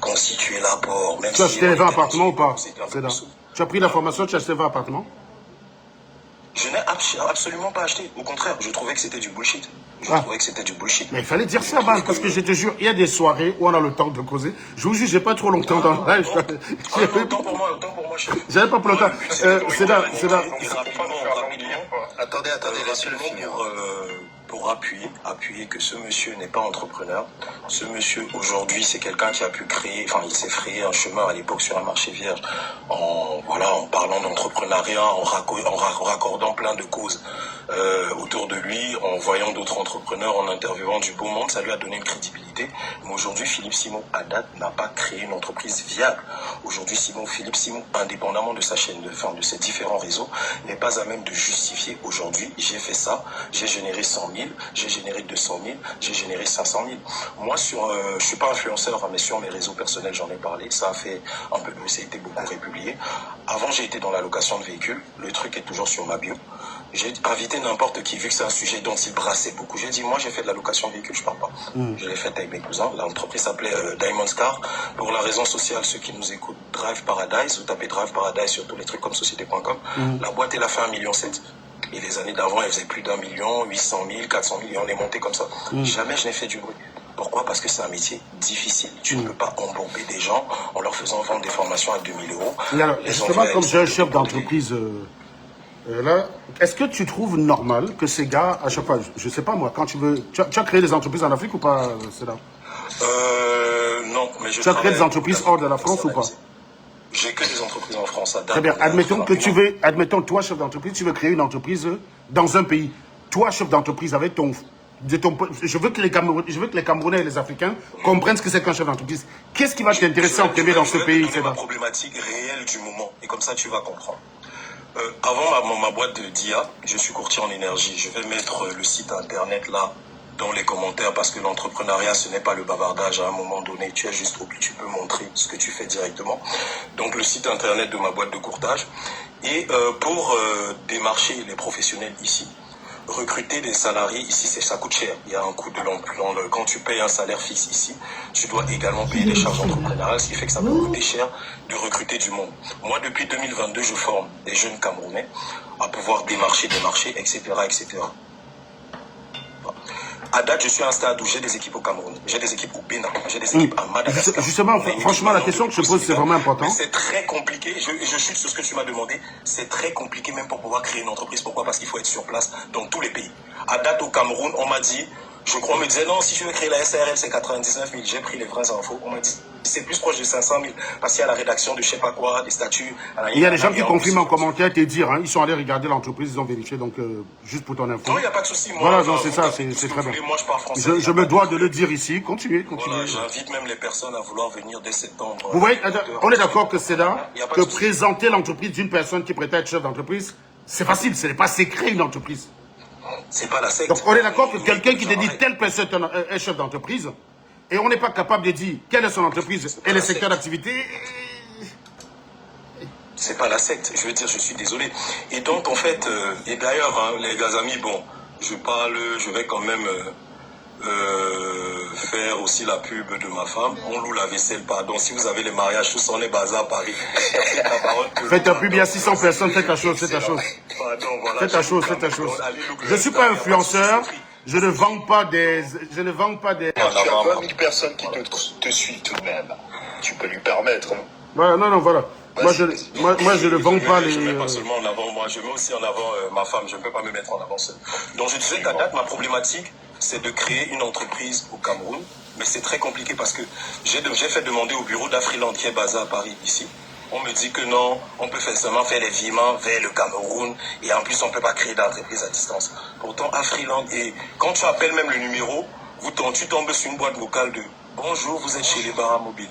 constituer l'apport. Tu as acheté les 20 appartements ou pas? Tu as pris la formation, tu as acheté 20 appartements? Je n'ai absolument pas acheté. Au contraire, je trouvais que c'était du bullshit. Mais il fallait dire ça, parce que je te jure, il y a des soirées où on a le temps de causer. Je vous jure, j'ai pas trop longtemps dans le live. Autant pour moi, j'avais pas pour longtemps. C'est là. Attendez, laissez-le finir. pour appuyer que ce monsieur n'est pas entrepreneur. Ce monsieur, aujourd'hui, c'est quelqu'un qui a pu créer, enfin, il s'est frayé un chemin à l'époque sur un marché vierge en parlant d'entrepreneuriat, en raccordant plein de causes autour de lui, en voyant d'autres entrepreneurs, en interviewant du beau monde. Ça lui a donné une crédibilité. Mais aujourd'hui, Philippe Simon, à date, n'a pas créé une entreprise viable. Aujourd'hui, Philippe Simon, indépendamment de sa chaîne, de ses différents réseaux, n'est pas à même de justifier aujourd'hui, j'ai fait ça, j'ai généré 100 000, j'ai généré 200 000, j'ai généré 500 000. Moi, je suis pas influenceur, mais sur mes réseaux personnels, j'en ai parlé. Ça a fait un peu, ça a été beaucoup républié. Avant, j'ai été dans la location de véhicules. Le truc est toujours sur ma bio. J'ai invité n'importe qui, vu que c'est un sujet dont il brassait beaucoup. J'ai dit, moi, j'ai fait de la location de véhicules, je parle pas. Je l'ai faite avec mes cousins. L'entreprise s'appelait Diamond Car. Pour la raison sociale, ceux qui nous écoutent, Drive Paradise, vous tapez Drive Paradise sur tous les trucs comme société.com. La boîte, elle a fait 1,7 million. Et les années d'avant, elle faisait plus d'1 million, 800 000, 400 000, et on est monté comme ça. Jamais je n'ai fait du bruit. Pourquoi? Parce que c'est un métier difficile. Tu ne peux pas embomber des gens en leur faisant vendre des formations à 2 000 euros. Et alors, justement, comme j'ai un chef d'entreprise là, est-ce que tu trouves normal que ces gars, à chaque fois, je sais pas moi, quand tu veux... Tu as créé des entreprises en Afrique ou pas, c'est là? Non, mais je... Tu as créé des entreprises hors de la France ou pas? J'ai que des entreprises en France. Très bien. Admettons que tu veux, toi, chef d'entreprise, tu veux créer une entreprise dans un pays. Toi, chef d'entreprise, avec je veux que les Camerounais et les Africains comprennent ce que c'est qu'un chef d'entreprise. Qu'est-ce qui va t'intéresser en premier dans ce pays? C'est la problématique réelle du moment. Et comme ça, tu vas comprendre. Avant ma boîte de DIA, je suis courtier en énergie. Je vais mettre le site internet là dans les commentaires parce que l'entrepreneuriat, ce n'est pas le bavardage. À un moment donné, tu es juste au but, tu peux montrer ce que tu fais directement. Donc le site internet de ma boîte de courtage. Et pour démarcher les professionnels ici, recruter des salariés ici, ça coûte cher. Il y a un coût de l'emploi. Quand tu payes un salaire fixe ici, tu dois également payer des charges entrepreneuriales, ce qui fait que ça peut coûter cher de recruter du monde. Moi, depuis 2022, je forme des jeunes Camerounais à pouvoir démarcher, etc., etc. À date, je suis à un stade où j'ai des équipes au Cameroun, j'ai des équipes au Bénin, j'ai des équipes à Madagascar. Justement, franchement, la question que je pose, c'est vraiment important. C'est très compliqué, je chute sur ce que tu m'as demandé, c'est très compliqué même pour pouvoir créer une entreprise. Pourquoi? Parce qu'il faut être sur place dans tous les pays. À date, au Cameroun, on m'a dit, je crois, on me disait, non, si je veux créer la SARL, c'est 99 000. J'ai pris les vraies infos. On m'a dit, c'est plus proche de 500 000. Parce qu'il y a la rédaction de je sais pas quoi, des statuts. Il y a des gens qui confirment en commentaire te dire, hein, ils sont allés regarder l'entreprise, ils ont vérifié, donc juste pour ton info. Non, il n'y a pas de souci. Voilà, non, c'est ça, c'est très bien. Moi, je parle français. Je me dois de le dire ici. Continuez. Voilà, j'invite même les personnes à vouloir venir dès septembre. Vous voyez, on est d'accord que c'est là que présenter l'entreprise d'une personne qui prétend être chef d'entreprise, c'est facile, ce n'est pas secret une entreprise. C'est pas la secte. Donc on est d'accord que quelqu'un qui te dit telle personne est chef d'entreprise et on n'est pas capable de dire quelle est son entreprise et le secteur d'activité. C'est pas la secte, je veux dire, je suis désolé. Et donc en fait, et d'ailleurs, hein, les gars amis, bon, je vais quand même faire aussi la pub de ma femme. On loue la vaisselle, pardon. Si vous avez les mariages, tous on est basés à Paris. Faites ta pub, il y a 600 personnes, faites ta chose, faites ta chose. Pardon, voilà. Faites ta chose, faites ta chose. Je ne suis pas influenceur, je ne vends pas des... Tu as 20 000 personnes qui te suivent tout de même. Tu peux lui permettre. Voilà, non, voilà. Moi, je ne vends pas les... Je ne mets pas seulement en avant moi, je mets aussi en avant ma femme. Je ne peux pas me mettre en avant seul. Donc je disais qu'à date, ma problématique, c'est de créer une entreprise au Cameroun. Mais c'est très compliqué parce que j'ai fait demander au bureau d'Afriland qui est basé à Paris, ici. On me dit que non, on peut seulement faire les virements vers le Cameroun et en plus on ne peut pas créer d'entreprise à distance. Pourtant, Afriland, et quand tu appelles même le numéro, tu tombes sur une boîte vocale de « Bonjour, vous êtes chez les Barra Mobile ».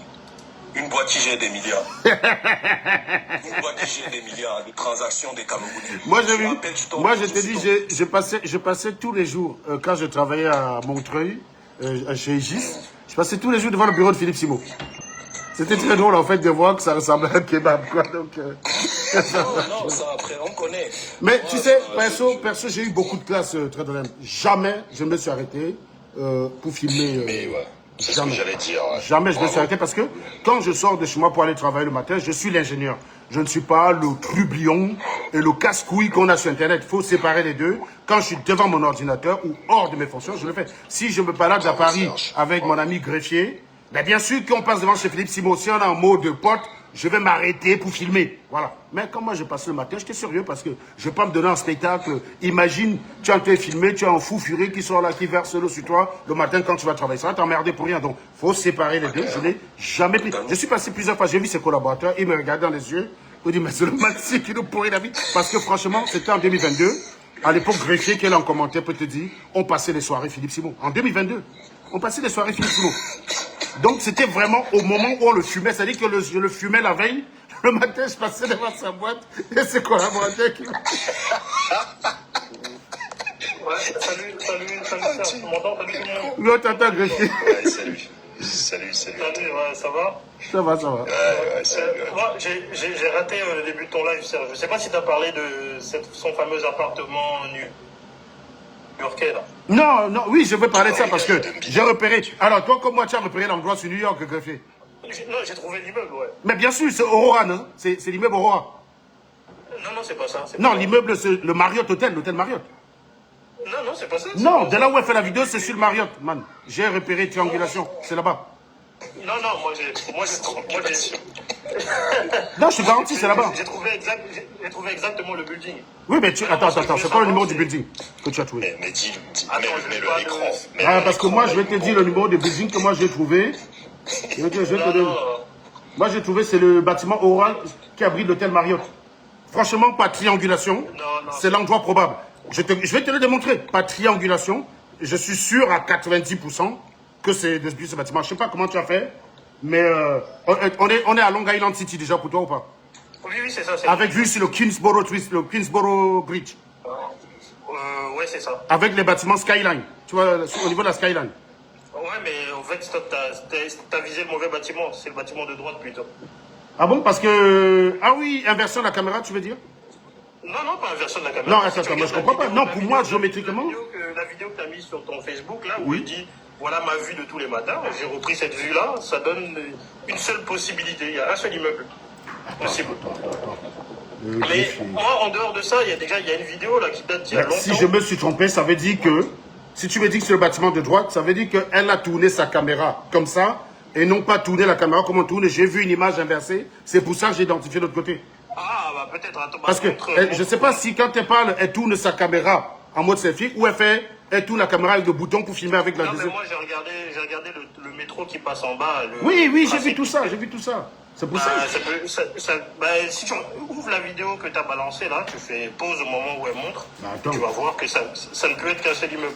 Une boîte qui gère des milliards. Une boîte qui gère des milliards de transactions des Camerounais. Moi, je te dis, je passais tous les jours, quand je travaillais à Montreuil, chez Gis, je passais tous les jours devant le bureau de Philippe Simon. C'était très drôle, en fait, de voir que ça ressemblait à un kebab, quoi. Donc, non, ça, après, on connaît. Mais tu sais, perso, j'ai eu beaucoup de classes très drôles. Jamais je me suis arrêté pour filmer. Mais ouais. C'est ce que j'allais dire. Jamais je me suis arrêté parce que quand je sors de chez moi pour aller travailler le matin, je suis l'ingénieur. Je ne suis pas le trublion et le casse-couille qu'on a sur Internet. Il faut séparer les deux. Quand je suis devant mon ordinateur ou hors de mes fonctions, je le fais. Si je me balade à Paris avec mon ami greffier, ben bien sûr qu'on passe devant chez Philippe Simon. Si on a un mot de pote, je vais m'arrêter pour filmer. Voilà. Mais quand moi je passe le matin, j'étais sérieux parce que je ne vais pas me donner un spectacle. Imagine, tu es en train de filmer, tu as un fou furieux qui sort là, qui verse l'eau sur toi le matin quand tu vas travailler. Ça va t'emmerder pour rien. Donc, il faut séparer les deux. Je n'ai jamais pris. Je suis passé plusieurs fois, j'ai vu ses collaborateurs, ils me regardent dans les yeux. Ils me disent, mais c'est le maxi qui nous pourrit la vie. Parce que franchement, c'était en 2022. À l'époque, Greffier, qui est là en commentaire, peut te dire, on passait les soirées Philippe Simon. En 2022, on passait les soirées Philippe Simon. Donc, c'était vraiment au moment où on le fumait. C'est-à-dire que je le fumais la veille. Le matin, je passais devant sa boîte et ses collaborateurs qui... Ouais, salut, Serge, tu m'entends? Salut tout le monde. Non, t'entends, Greffier. Ouais, salut. Salut. Salut, ouais, ça va? Ça va. Ouais, salut. Moi, j'ai raté le début de ton live, Serge. Je sais pas si tu as parlé de son fameux appartement new-yorkais, là. Non, oui, je veux parler de ça parce que j'ai repéré. Alors, toi, comme moi, tu as repéré l'endroit sur New York, Greffier. Non, j'ai trouvé l'immeuble, ouais. Mais bien sûr, c'est Aurora, non? C'est l'immeuble Aurora. Non, c'est pas ça. Non, l'immeuble, c'est le Marriott Hotel, l'hôtel Marriott. Non, c'est pas ça. Non, de là où elle fait la vidéo, c'est sur le Marriott, man. J'ai repéré triangulation, c'est là-bas. Non, moi j'ai Non, je te garantis, c'est là-bas. J'ai trouvé exactement le building. Oui, mais attends, c'est quoi le numéro du building que tu as trouvé? Mais dis Ah non, je l'ai pas à l'écran. Ah, parce que moi, je vais te dire le numéro du building que moi j'ai trouvé. Je vais te donner. Moi, j'ai trouvé, c'est le bâtiment Aurora qui abrite l'hôtel Marriott. Franchement, pas triangulation. C'est l'endroit probable. Je vais te le démontrer. Pas triangulation. Je suis sûr à 90% que c'est depuis ce bâtiment. Je ne sais pas comment tu as fait, mais on est à Long Island City déjà pour toi ou pas? Oui, c'est ça. Avec vue sur le Queensboro Bridge. Ouais, c'est ça. Avec les bâtiments Skyline. Tu vois, au niveau de la Skyline. Ouais, mais en fait, t'as visé le mauvais bâtiment. C'est le bâtiment de droite plutôt. Ah bon? Parce que... Ah oui, inversion de la caméra, tu veux dire? Non, pas inversion de la caméra. Non, attends, moi je comprends pas. Non, pour moi, géométriquement... La vidéo que tu as mise sur ton Facebook, là, où il dit, voilà ma vue de tous les matins, j'ai repris cette vue-là, ça donne une seule possibilité. Il y a un seul immeuble possible. Mais moi, en dehors de ça, il y a une vidéo là qui date d'il y a longtemps. Si je me suis trompé, ça veut dire que... Si tu me dis que c'est le bâtiment de droite, ça veut dire qu'elle a tourné sa caméra comme ça, et non pas tourné la caméra comme on tourne. J'ai vu une image inversée, c'est pour ça que j'ai identifié l'autre côté. Ah, bah peut-être. Parce que je ne sais pas si quand elle parle, elle tourne sa caméra en mode selfie, ou elle tourne la caméra avec le bouton pour filmer avec la deuxième. Mais moi, j'ai regardé le métro qui passe en bas. Oui, j'ai vu tout ça, C'est pour ça. Si tu ouvres la vidéo que tu as balancée là, tu fais pause au moment où elle montre, tu vas voir que ça ne peut être qu'un seul immeuble.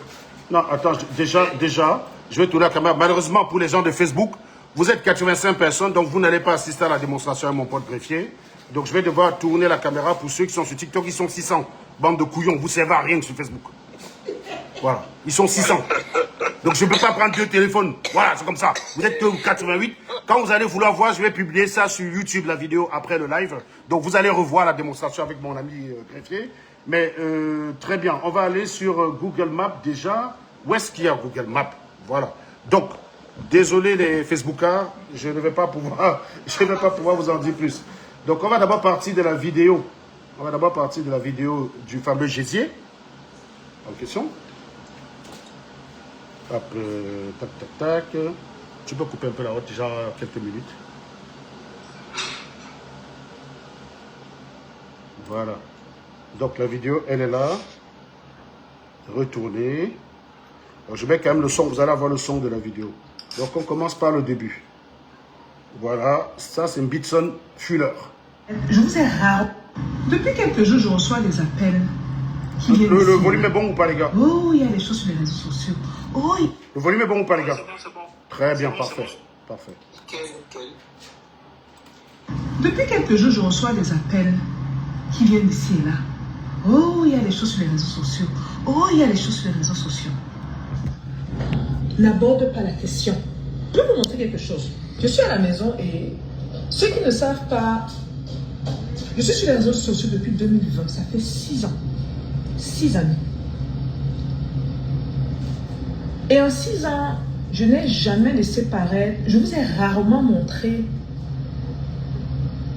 Non, attends, déjà, je vais tourner la caméra. Malheureusement, pour les gens de Facebook, vous êtes 85 personnes, donc vous n'allez pas assister à la démonstration avec mon pote Greffier. Donc je vais devoir tourner la caméra pour ceux qui sont sur TikTok, ils sont 600. Bande de couillons, vous ne servez à rien sur Facebook. Voilà, ils sont 600. Donc je ne peux pas prendre deux téléphones. Voilà, c'est comme ça. Vous êtes 88. Quand vous allez vouloir voir, je vais publier ça sur YouTube, la vidéo, après le live. Donc vous allez revoir la démonstration avec mon ami Greffier. Mais très bien, on va aller sur Google Maps déjà. Où est-ce qu'il y a Google Maps? Voilà. Donc, désolé les Facebookers, je ne vais pas pouvoir vous en dire plus. Donc on va d'abord partir de la vidéo. On va d'abord partir de la vidéo du fameux gésier en question. Hop, tac. Tu peux couper un peu la route, déjà quelques minutes. Voilà. Donc la vidéo, elle est là. Retournez. Alors, je mets quand même le son, vous allez avoir le son de la vidéo. Donc on commence par le début. Voilà, ça c'est une Bitson Fuller. Je vous ai rare. Depuis quelques jours, je reçois des appels. Le volume est bon ou pas, les gars? Oh, il y a des choses sur les réseaux sociaux. Oh, le volume est bon ou pas, les gars? C'est bon. Très bien, parfait. Parfait. Depuis quelques jours, je reçois des appels qui viennent d'ici et là. Oh, il y a des choses sur les réseaux sociaux. Oh, il y a des choses sur les réseaux sociaux. N'aborde pas la question. Je vais vous montrer quelque chose. Je suis à la maison et ceux qui ne savent pas, je suis sur les réseaux sociaux depuis 2020. Ça fait 6 ans. 6 années. Et en 6 ans, je n'ai jamais laissé paraître, je vous ai rarement montré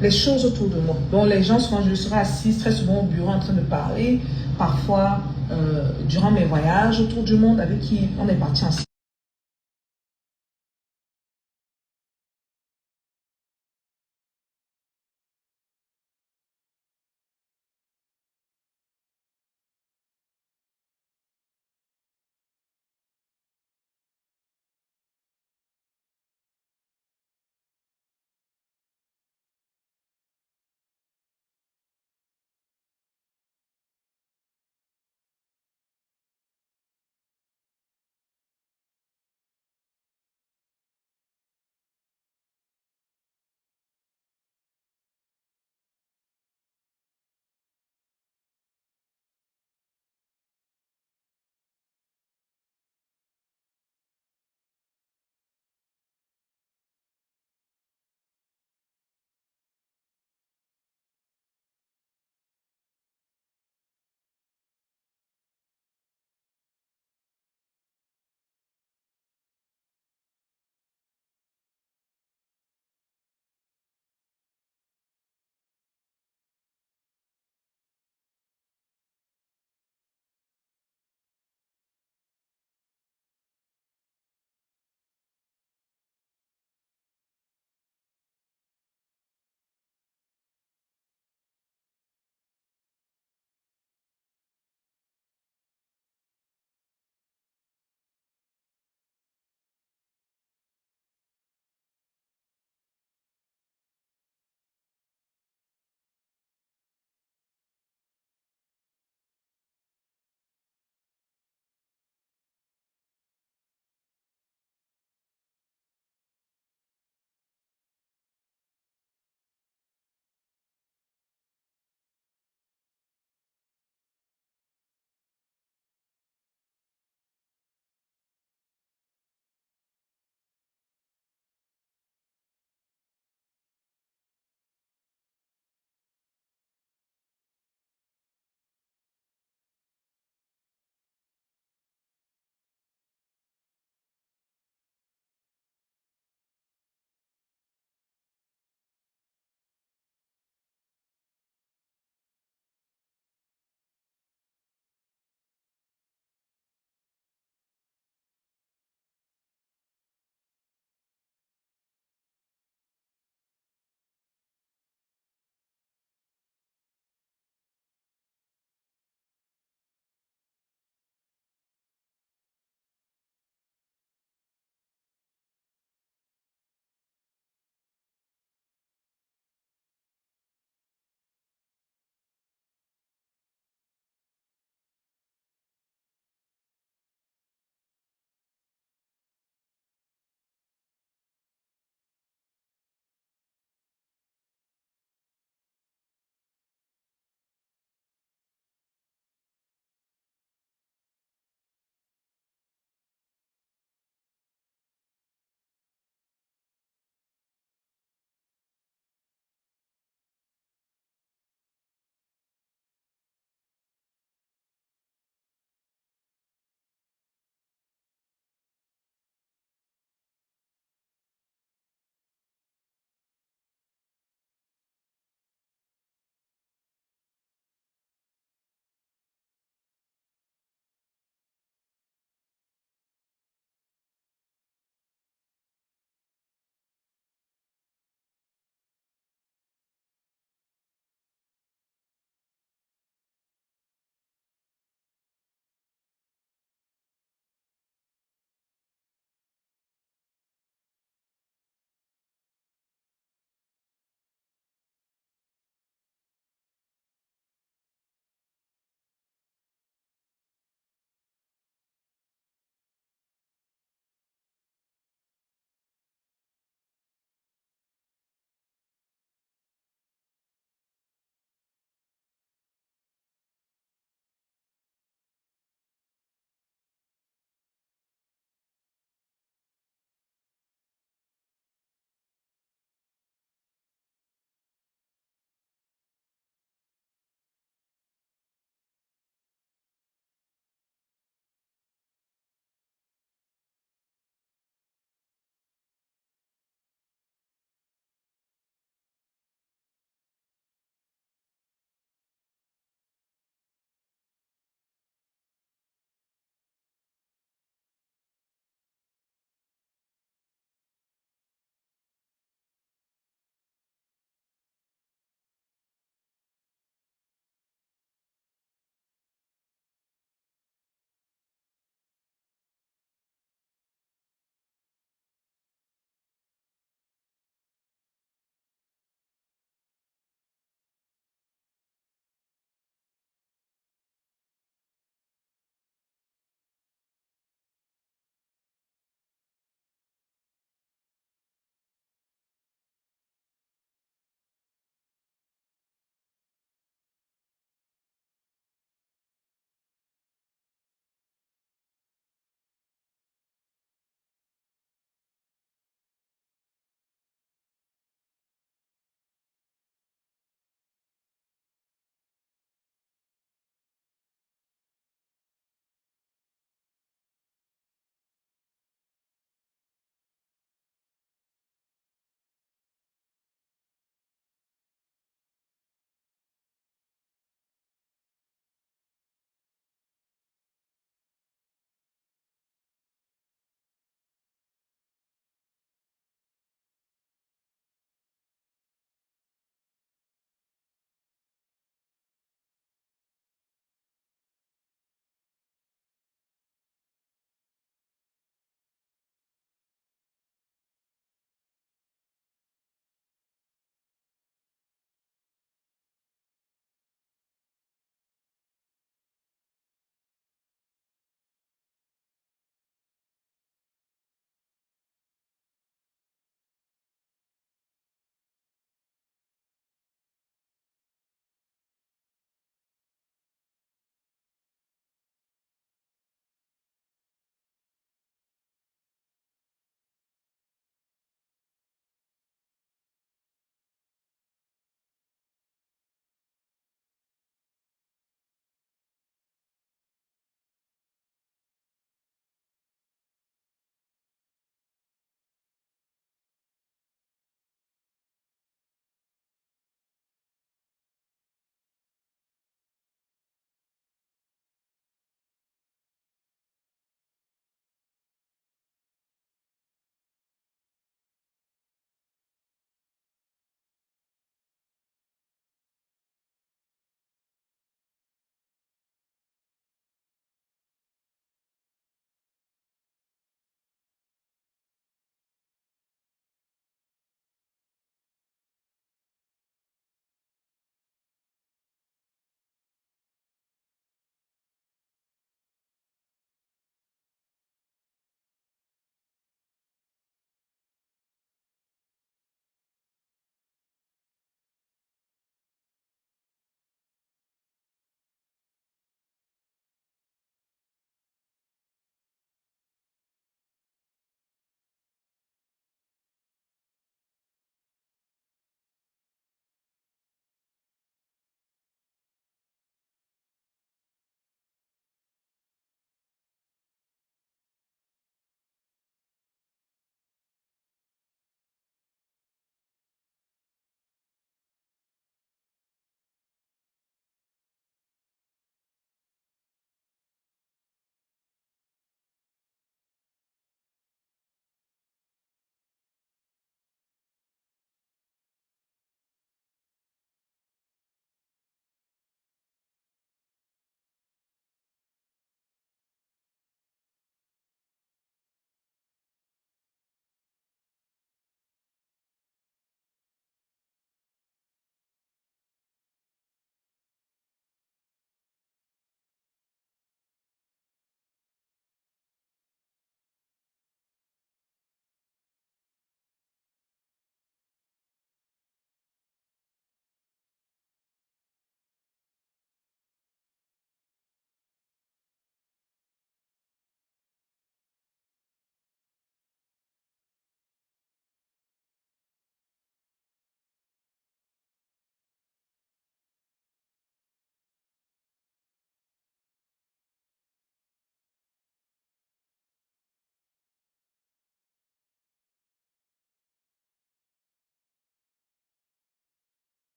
les choses autour de moi. Donc les gens, souvent, je serai assise très souvent au bureau en train de parler, parfois durant mes voyages autour du monde avec qui on est parti ensemble.